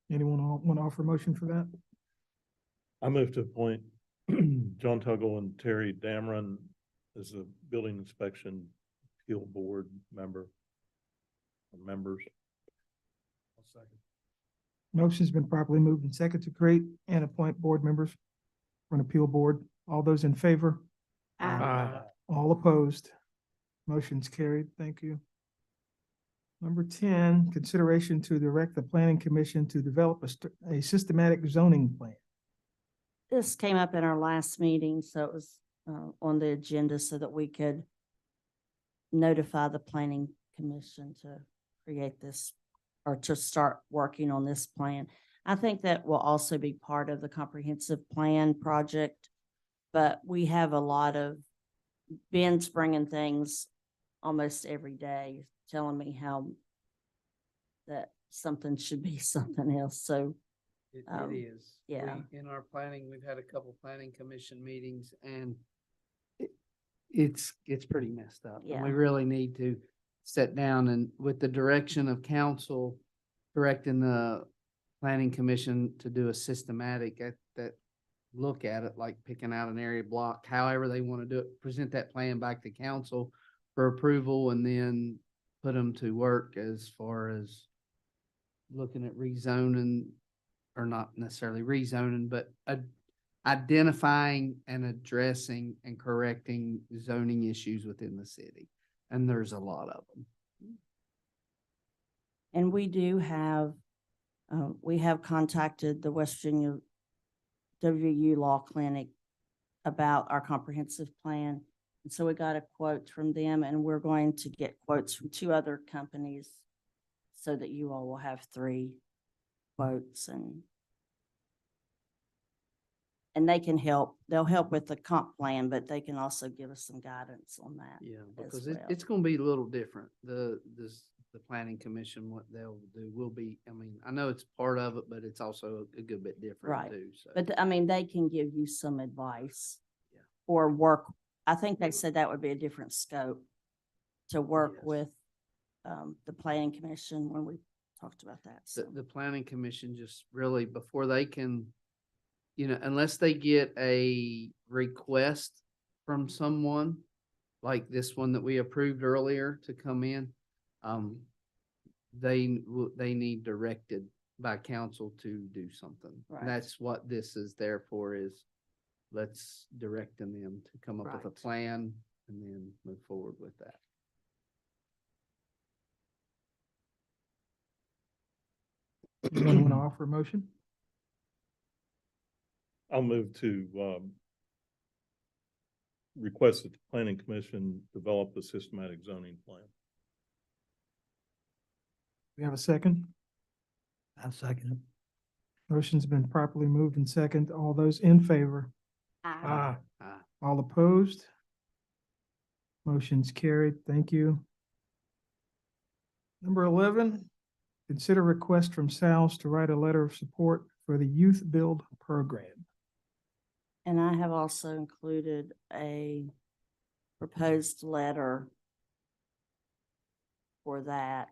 Anyone want to offer a motion for that? I move to appoint John Tuggle and Terry Dameron as a building inspection appeal board member. Or members. I'll second. Motion's been properly moved and second to create and appoint board members for an appeal board. All those in favor? All opposed? Motion's carried. Thank you. Number 10, consideration to direct the planning commission to develop a systematic zoning plan. This came up in our last meeting, so it was on the agenda so that we could notify the planning commission to create this or to start working on this plan. I think that will also be part of the comprehensive plan project, but we have a lot of Ben's bringing things almost every day, telling me how that something should be something else. So It is. yeah. In our planning, we've had a couple planning commission meetings and it's pretty messed up. And we Yeah. really need to sit down and with the direction of council, directing the planning commission to do a systematic that look at it, like picking out an area block, however they want to do it, present that plan back to council for approval and then put them to work as far as looking at rezoning, or not necessarily rezoning, but identifying and addressing and correcting zoning issues within the city. And there's a lot of them. And we do have, we have contacted the West Virginia WU Law Clinic about our comprehensive plan. And so we got a quote from them and we're going to get quotes from 2 other companies so that you all will have 3 quotes and they can help. They'll help with the comp plan, but they can also give us some guidance on that. Yeah, as because well. it's gonna be a little different. The planning commission, what they'll do will be, I mean, I know it's part of it, but it's also a good bit different Right. too, so. But I mean, they can give you some advice or work, I think they said that would be a different scope to work with the planning commission when we talked about that. The, So, the planning commission just really, before they can, unless they get a request from someone, like this one that we approved earlier to come in, they need directed by council to do something. Right. That's what this is there for, is let's direct them to come up with a Right. plan and then move forward with that. Anyone want to offer a motion? I'll move to, request that the planning commission develop a systematic zoning plan. We have a second? I second it. Motion's been properly moved and second. All those in favor? I, All opposed? Motion's carried. Thank you. Number 11, consider request from Sal's to write a letter of support for the Youth Build Program. and I have also included a proposed letter for that.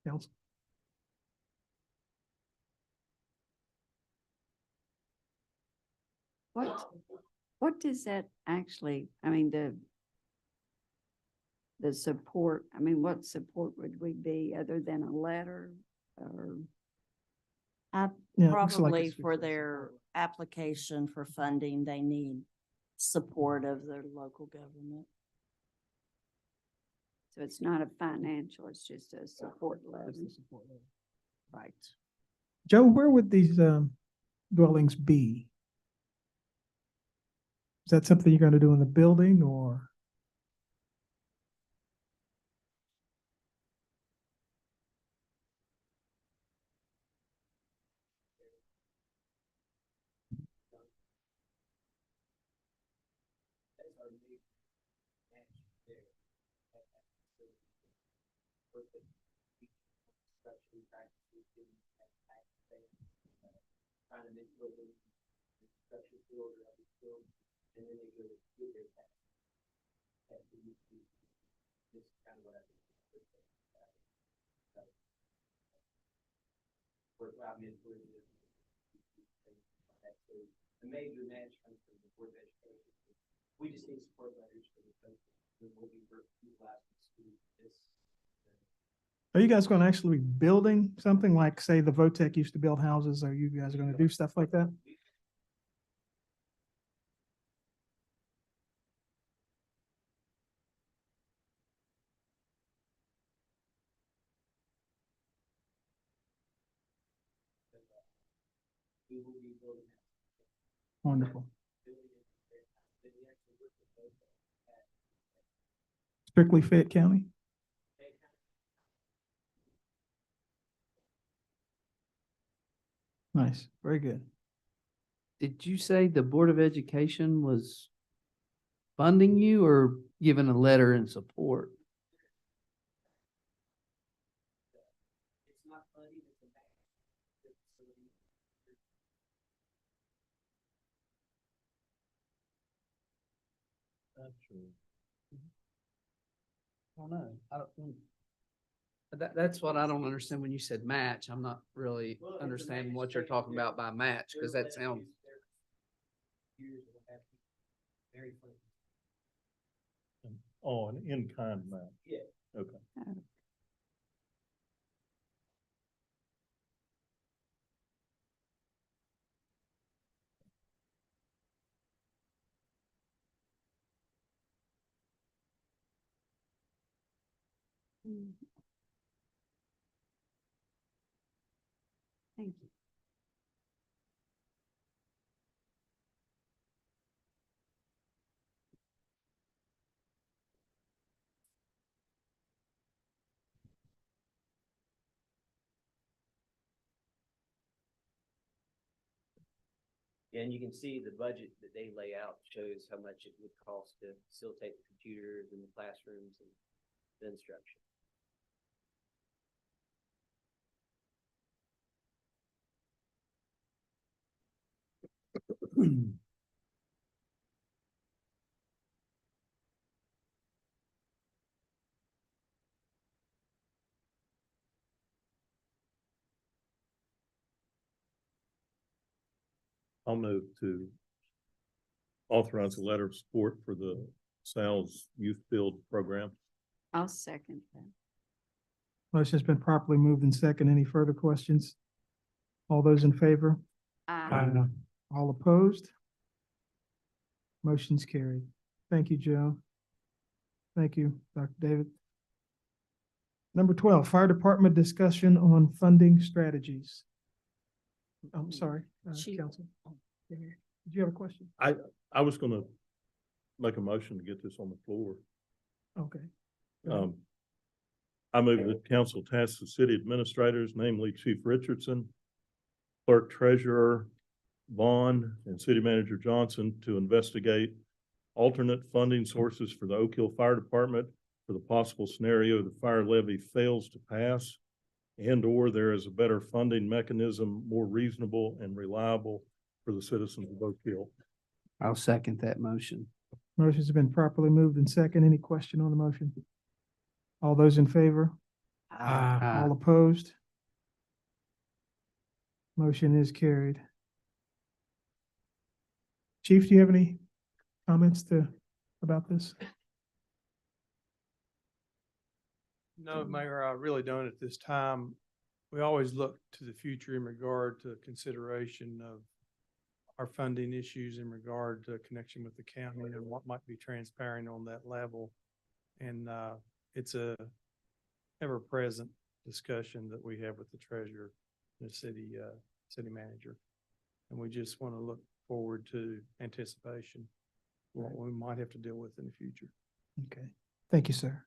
Council? What does that actually, I mean, the support, I mean, what support would we be other than a letter or? I Yeah, it looks like probably it's for their application for funding, they need support of their local government. So it's not a financial, it's just a support letter. Right. Joe, where would these dwellings be? Is that something you're going to do in the building or? The major match comes from the Board of Education. We just need support letters for the folks who will be utilizing the school. Are you guys going to actually be building something like, say, the VOTEC used to build houses? Are you guys going to do stuff like that? We will be building. Wonderful. Strictly Fayette County? Nice, very good. Did you say the Board of Education was funding you or giving a letter in support? It's not funding, it's a match. I don't know. That's what I don't understand when you said match. I'm not really Well, it's a understanding match. what you're talking about by match, because that sounds. Years will have to be very fun. Oh, an in-kind match. Yeah. Okay. Thank you. And you can see the budget that they lay out shows how much it would cost to facilitate the computers and the classrooms and the instruction. I'll move to authorize a letter of support for the Sal's Youth Build Program. I'll second that. Motion's been properly moved in second. Any further questions? All those in favor? All opposed? Motion's carried. Thank you, Joe. Thank you, Dr. David. Number 12, Fire Department discussion on funding strategies. I'm sorry, Chief. Council. Did you have a question? I was gonna make a motion to get this on the floor. Okay. Go ahead. I move that council task the city administrators, namely Chief Richardson, clerk treasurer Vaughn, and city manager Johnson to investigate alternate funding sources for the Oak Hill Fire Department for the possible scenario the fire levy fails to pass and/or there is a better funding mechanism, more reasonable and reliable for the citizens of Oak Hill. I'll second that motion. Motion's been properly moved in second. Any question on the motion? All those in favor? All opposed? Motion is carried. Chief, do you have any comments about this? No, Mayor, I really don't at this time. We always look to the future in regard to consideration of our funding issues in regard to connection with the county and what might be transparent on that level. And it's a ever-present discussion that we have with the treasurer, the city manager. And we just want to look forward to anticipation, what we might have to deal with in the future. Okay. Thank you, sir.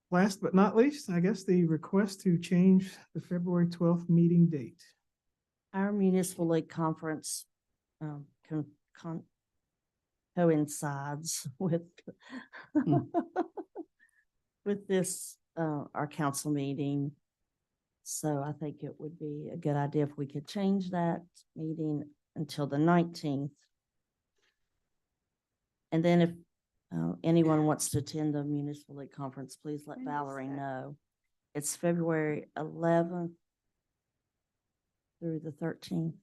Last but not least, I guess the request to change the February 12th meeting date. Our municipal league conference coincides with with this, our council meeting. So I think it would be a good idea if we could change that meeting until the 19th. And then if anyone wants to attend the municipal league conference, please let When is Valerie that? know. It's February 11th through the 13th.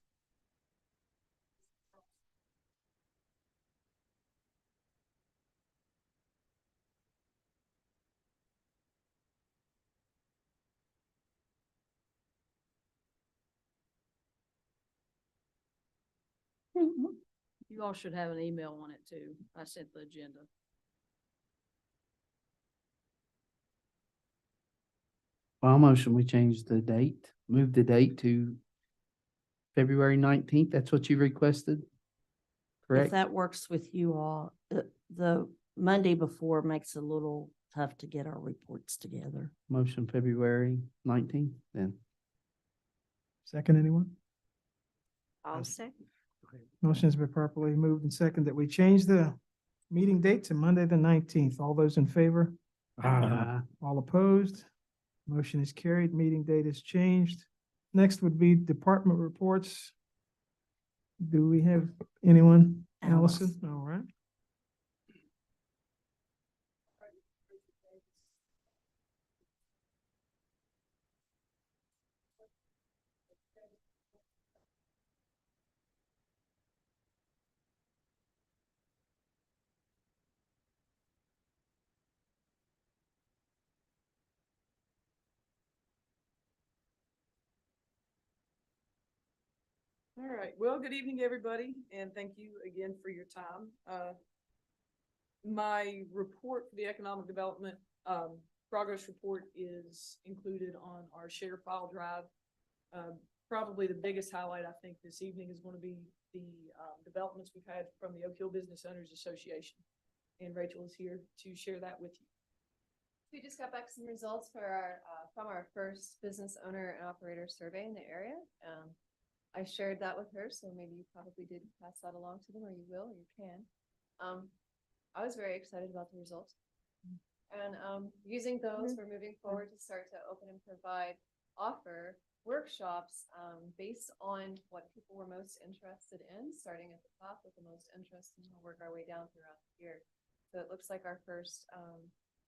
You all should have an email on it too. I sent the agenda. Well, motion, we change the date, move the date to February 19th. That's what you requested? If Correct? that works with you all, the Monday before makes it a little tough to get our reports together. Motion February 19th, then. Second, anyone? I'll second. Motion has been properly moved and second that we change the meeting date to Monday, the 19th. All those in favor? All opposed? Motion is carried. Meeting date is changed. Next would be department reports. Do we have anyone? Alice. Allison? All right. All right, well, good evening, everybody, and thank you again for your time. My report for the economic development, progress report is included on our share file drive. Probably the biggest highlight, I think, this evening is going to be the developments we've had from the Oak Hill Business Owners Association. And Rachel is here to share that with you. We just got back some results for our, from our first business owner and operator survey in the area. I shared that with her, so maybe you probably did pass that along to them, or you will, or you can. I was very excited about the results. And using those, we're moving forward to start to open and offer workshops based on what people were most interested in, starting at the top with the most interest, and we'll work our way down throughout the year. So it looks like our first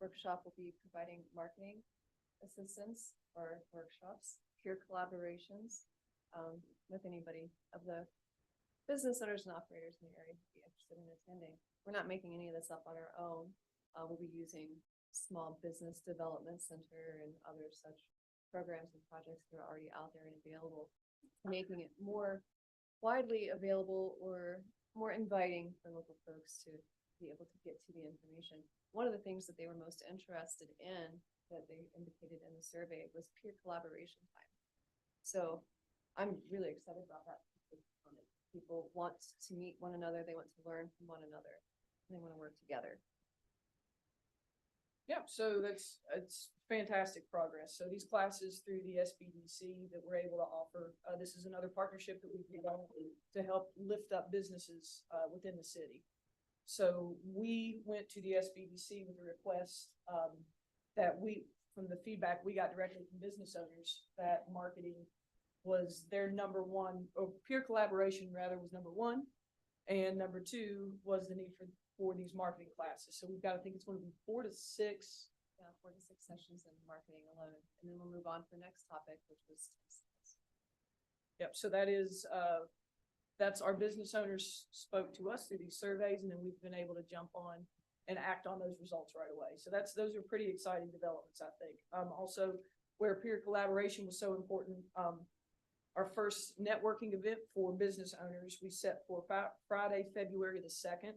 workshop will be providing marketing assistance or workshops, peer collaborations with anybody of the business owners and operators in the area who'd be interested in attending. We're not making any of this up on our own. We'll be using Small Business Development Center and other such programs and projects that are already out there and available, making it more widely available or more inviting for local folks to be able to get to the information. One of the things that they were most interested in that they indicated in the survey was peer collaboration time. So I'm really excited about that. People want to meet one another, they want to learn from one another, and they want to work together. Yeah, so it's fantastic progress. So these classes through the SBDC that we're able to offer, this is another partnership that we've developed to help lift up businesses within the city. So we went to the SBDC with a request from the feedback we got directly from business owners, that marketing was their number one, or peer collaboration rather was number one. And number two was the need for these marketing classes. So we've got, I think it's going to be 4 to 6. Yeah, 4 to 6 sessions in marketing alone. And then we'll move on to the next topic, which was. Yep, so that's our business owners spoke to us through these surveys, and then we've been able to jump on and act on those results right away. So those are pretty exciting developments, I think. Also, where peer collaboration was so important, our first networking event for business owners we set for Friday, February the 2nd.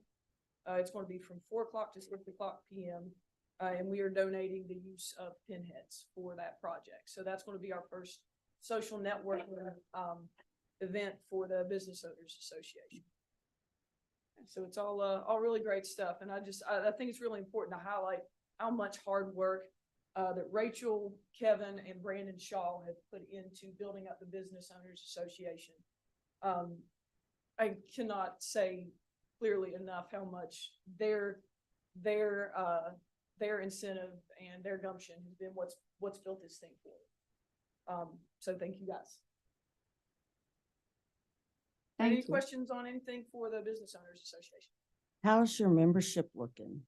It's going to be from 4 o'clock to 6 o'clock p.m. And we are donating the use of pinheads for that project. So that's going to be our first social networking event for the Business Owners Association. So it's all really great stuff. And I think it's really important to highlight how much hard work that Rachel, Kevin, and Brandon Shaw have put into building up the Business Owners Association. I cannot say clearly enough how much their incentive and their gumption has been what's built this thing forward. So thank you guys. Any questions on anything for the Business Owners Association? How's your membership looking?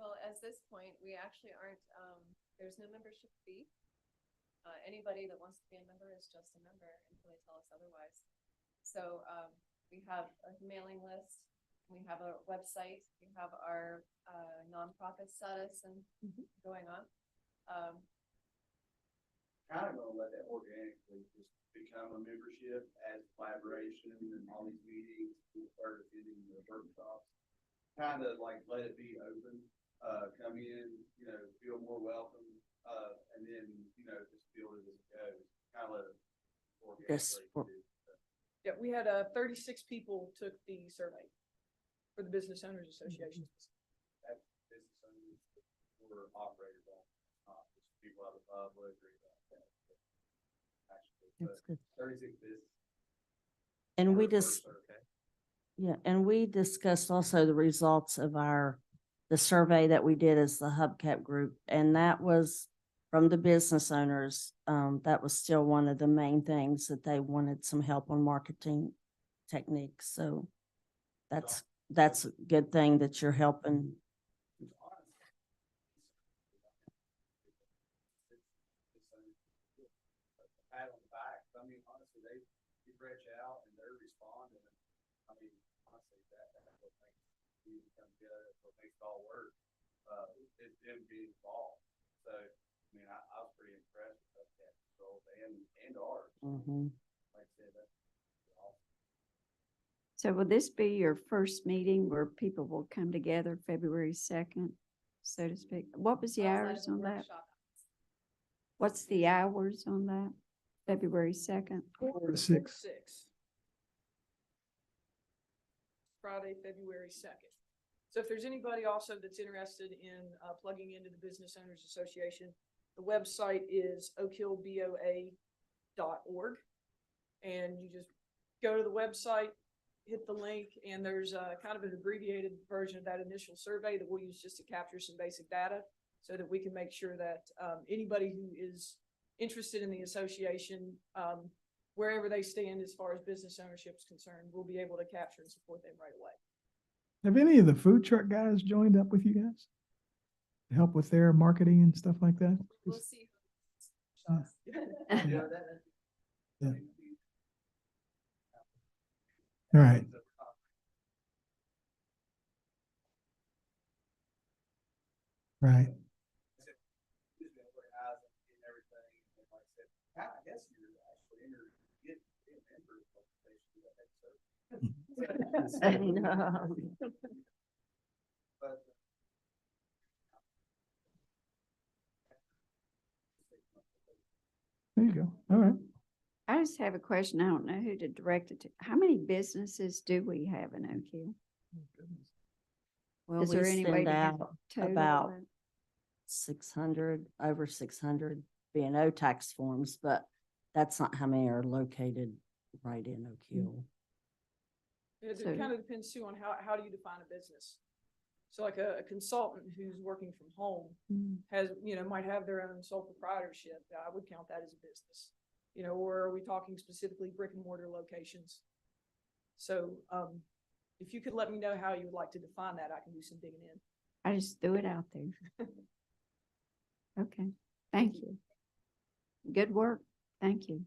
Well, at this point, we actually aren't, there's no membership fee. Anybody that wants to be a member is just a member until they tell us otherwise. So we have a mailing list, we have a website, we have our nonprofit status and going on. Kind of gonna let that organically just become a membership as collaboration and all these meetings, we start attending the workshops. Kind of like let it be open, come in, feel more welcome, and then, just feel it as it goes. Kind of let it organically. Yeah, we had 36 people took the survey for the Business Owners Association. That's business owners or operators, not just people out of the public or anything like that. Actually, That's good. 36 business. And we discussed also the results of the survey that we did as the Hubcap group, and that was from the business owners. That was still one of the main things, that they wanted some help on marketing techniques. So that's a good thing that you're helping. Pat on the back. I mean, honestly, they reach out and they're responding. I mean, honestly, that's what makes you come together, what makes it all work. It's them being involved. So, I mean, I was pretty impressed with that result and ours. Like I said, So will this be your first meeting where people will come together February 2nd, so to speak? What was the hours on that? What's the hours on that? February 2nd? 4 to 6. 6. Friday, February 2nd. So if there's anybody also that's interested in plugging into the Business Owners Association, the website is oakhillboa.org. And you just go to the website, hit the link, and there's kind of an abbreviated version of that initial survey that we'll use just to capture some basic data so that we can make sure that anybody who is interested in the association, wherever they stand as far as business ownership is concerned, we'll be able to capture and support them right away. Have any of the food truck guys joined up with you guys? To help with their marketing and stuff like that? We'll see. Yeah. Yeah. All right. Right. I guess you're actually get members of the I know. But There you go. All right. I just have a question. I don't know who to direct it to. How many businesses do we have in Oak Hill? Well, Is there we any way send to get out total of about it? 600, over 600 B&O tax forms, but that's not how many are located right in Oak Hill. It So- kind of depends too on how do you define a business? So like a consultant who's working from home has, might have their own sole proprietorship. I would count that as a business, or are we talking specifically brick and mortar locations? So, if you could let me know how you would like to define that, I can do some digging in. I just threw it out there. Okay, thank you. Good work. Thank you.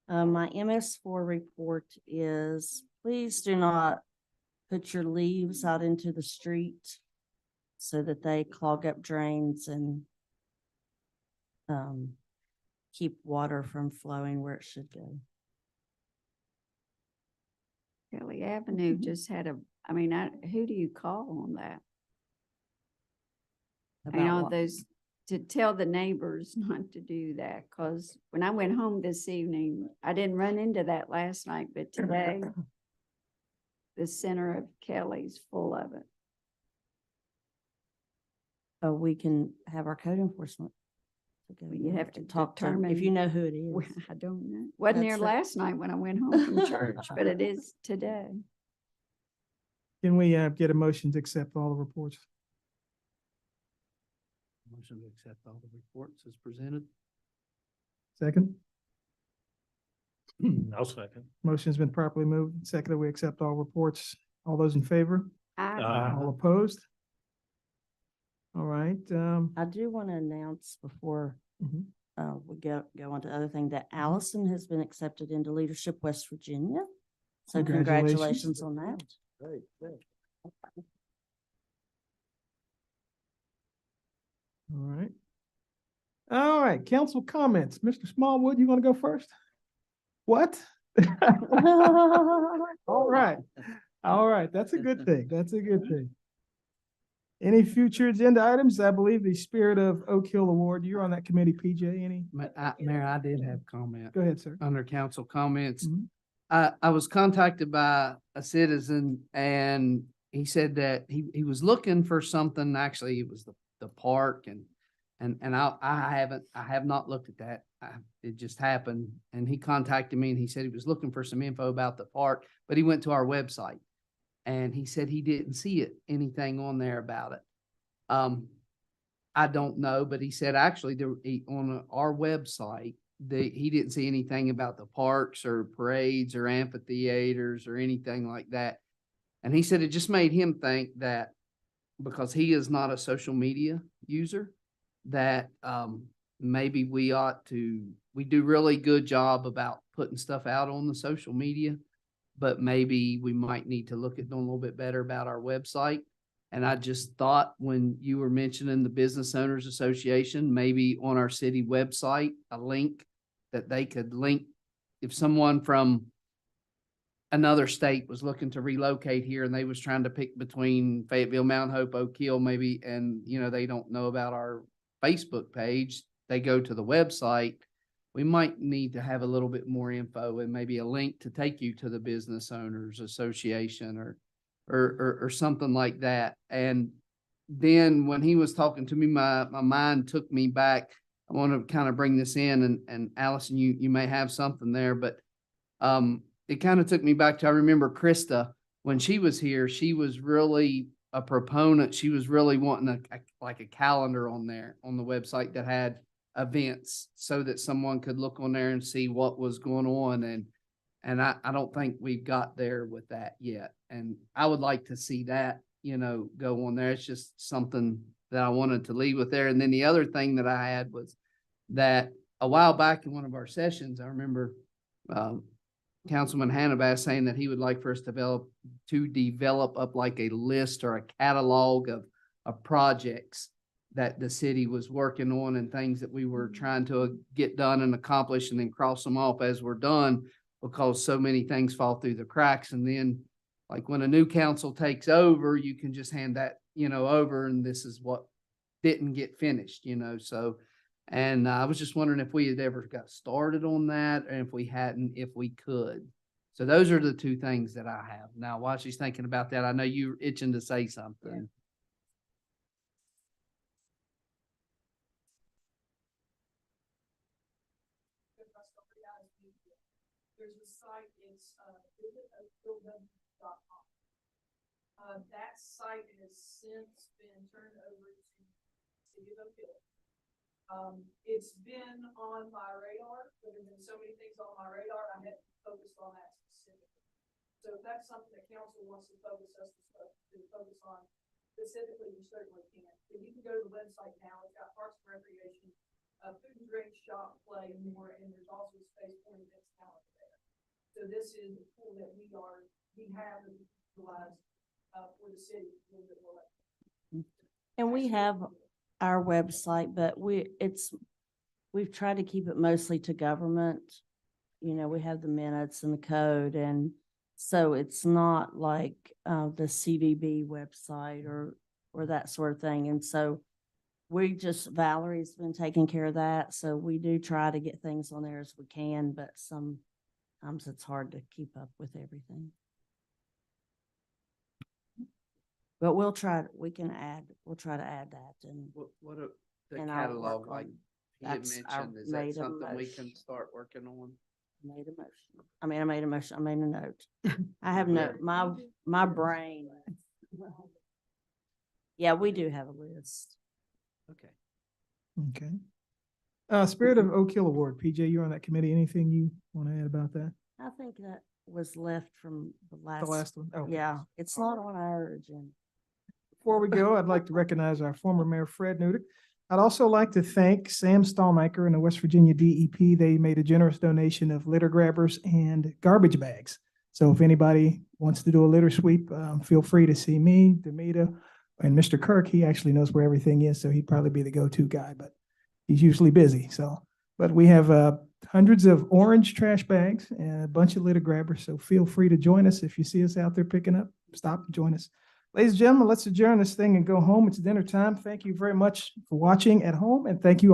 My MS4 report is, please do not put your leaves out into the street so that they clog up drains and keep water from flowing where it should go. Kelly Avenue just had who do you call on that? About what? Those, to tell the neighbors not to do that, because when I went home this evening, I didn't run into that last night, but today the center of Kelly's full of it. Oh, we can have our code enforcement. to go Well, you there have to and talk to 'em, determine- if you know who it is. Well, I don't know. Wasn't there That's it. last night when I went home from church, but it is today. Can we get a motion to accept all the reports? Motion to accept all the reports as presented. Second? I'll second. Motion's been properly moved. Second, we accept all reports. All those in favor? All opposed? All right, I do want to announce before Mhm. we go on to other thing that Allison has been accepted into Leadership West Virginia. So congratulations on that. Great, great. All right. All right, council comments. Mr. Smallwood, you want to go first? What? All right. All right, that's a good thing. That's a good thing. Any future agenda items? I believe the Spirit of Oak Hill Award, you're on that committee, PJ, any? Mayor, I did have comment Go ahead, sir. under council comments. Mhm. I was contacted by a citizen and he said that he was looking for something. Actually, it was the park and I have not looked at that. It just happened. And he contacted me and he said he was looking for some info about the park, but he went to our website and he said he didn't see anything on there about it. I don't know, but he said actually on our website, he didn't see anything about the parks or parades or amphitheaters or anything like that. And he said it just made him think that because he is not a social media user, that maybe we do really good job about putting stuff out on the social media, but maybe we might need to look at doing a little bit better about our website. And I just thought when you were mentioning the Business Owners Association, maybe on our city website, a link that they could link. If someone from another state was looking to relocate here and they was trying to pick between Fayetteville, Mount Hope, Oak Hill maybe, and they don't know about our Facebook page. They go to the website. We might need to have a little bit more info and maybe a link to take you to the Business Owners Association or something like that. And then when he was talking to me, my mind took me back. I want to kind of bring this in and Allison, you may have something there, but it kind of took me back to, I remember Krista, when she was here, she was really a proponent. She was really wanting like a calendar on there on the website that had events so that someone could look on there and see what was going on. And I don't think we've got there with that yet. And I would like to see that, go on there. It's just something that I wanted to leave with there. And then the other thing that I had was that a while back in one of our sessions, I remember Councilman Hannibal saying that he would like for us to develop up like a list or a catalog of projects that the city was working on and things that we were trying to get done and accomplish and then cross them off as we're done, because so many things fall through the cracks. And then like when a new council takes over, you can just hand that, over, and this is what didn't get finished, so. And I was just wondering if we had ever got started on that, and if we hadn't, if we could. So those are the two things that I have. Now, while she's thinking about that, I know you're itching to say something. There's a site, it's that site has since been turned over to City of Oak Hill. It's been on my radar, but there's been so many things on my radar, I haven't focused on that specifically. So if that's something that council wants to focus on specifically, you certainly can. So you can go to the website now, it's got Parks and Recreation, food and drink, shop, play, and more, and there's also a space for events calendar there. So this is the tool that we have utilized for the city a little bit more. And we have our website, but we've tried to keep it mostly to government. We have the minutes and the code, and so it's not like the CVB website or that sort of thing. And so Valerie's been taking care of that. So we do try to get things on there as we can, but sometimes it's hard to keep up with everything. But we'll try to add that and. What the And I'll catalog, work like on- you had that's our mentioned, is that made a something we can motion. start working on? I made a motion. I made a note. I have my brain. Yeah, we do have a list. Okay. Okay. Spirit of Oak Hill Award, PJ, you're on that committee. Anything you want to add about that? I think that was left from the The last one? Okay. Yeah, it's not on our agenda. Before we go, I'd like to recognize our former mayor, Fred Nudek. I'd also like to thank Sam Stallmaker and the West Virginia DEP. They made a generous donation of litter grabbers and garbage bags. So if anybody wants to do a litter sweep, feel free to see me, Demita, and Mr. Kirk. He actually knows where everything is, so he'd probably be the go-to guy, but he's usually busy. But we have hundreds of orange trash bags and a bunch of litter grabbers. So feel free to join us. If you see us out there picking up, stop and join us. Ladies and gentlemen, let's adjourn this thing and go home. It's dinner time. Thank you very much for watching at home, and thank you all.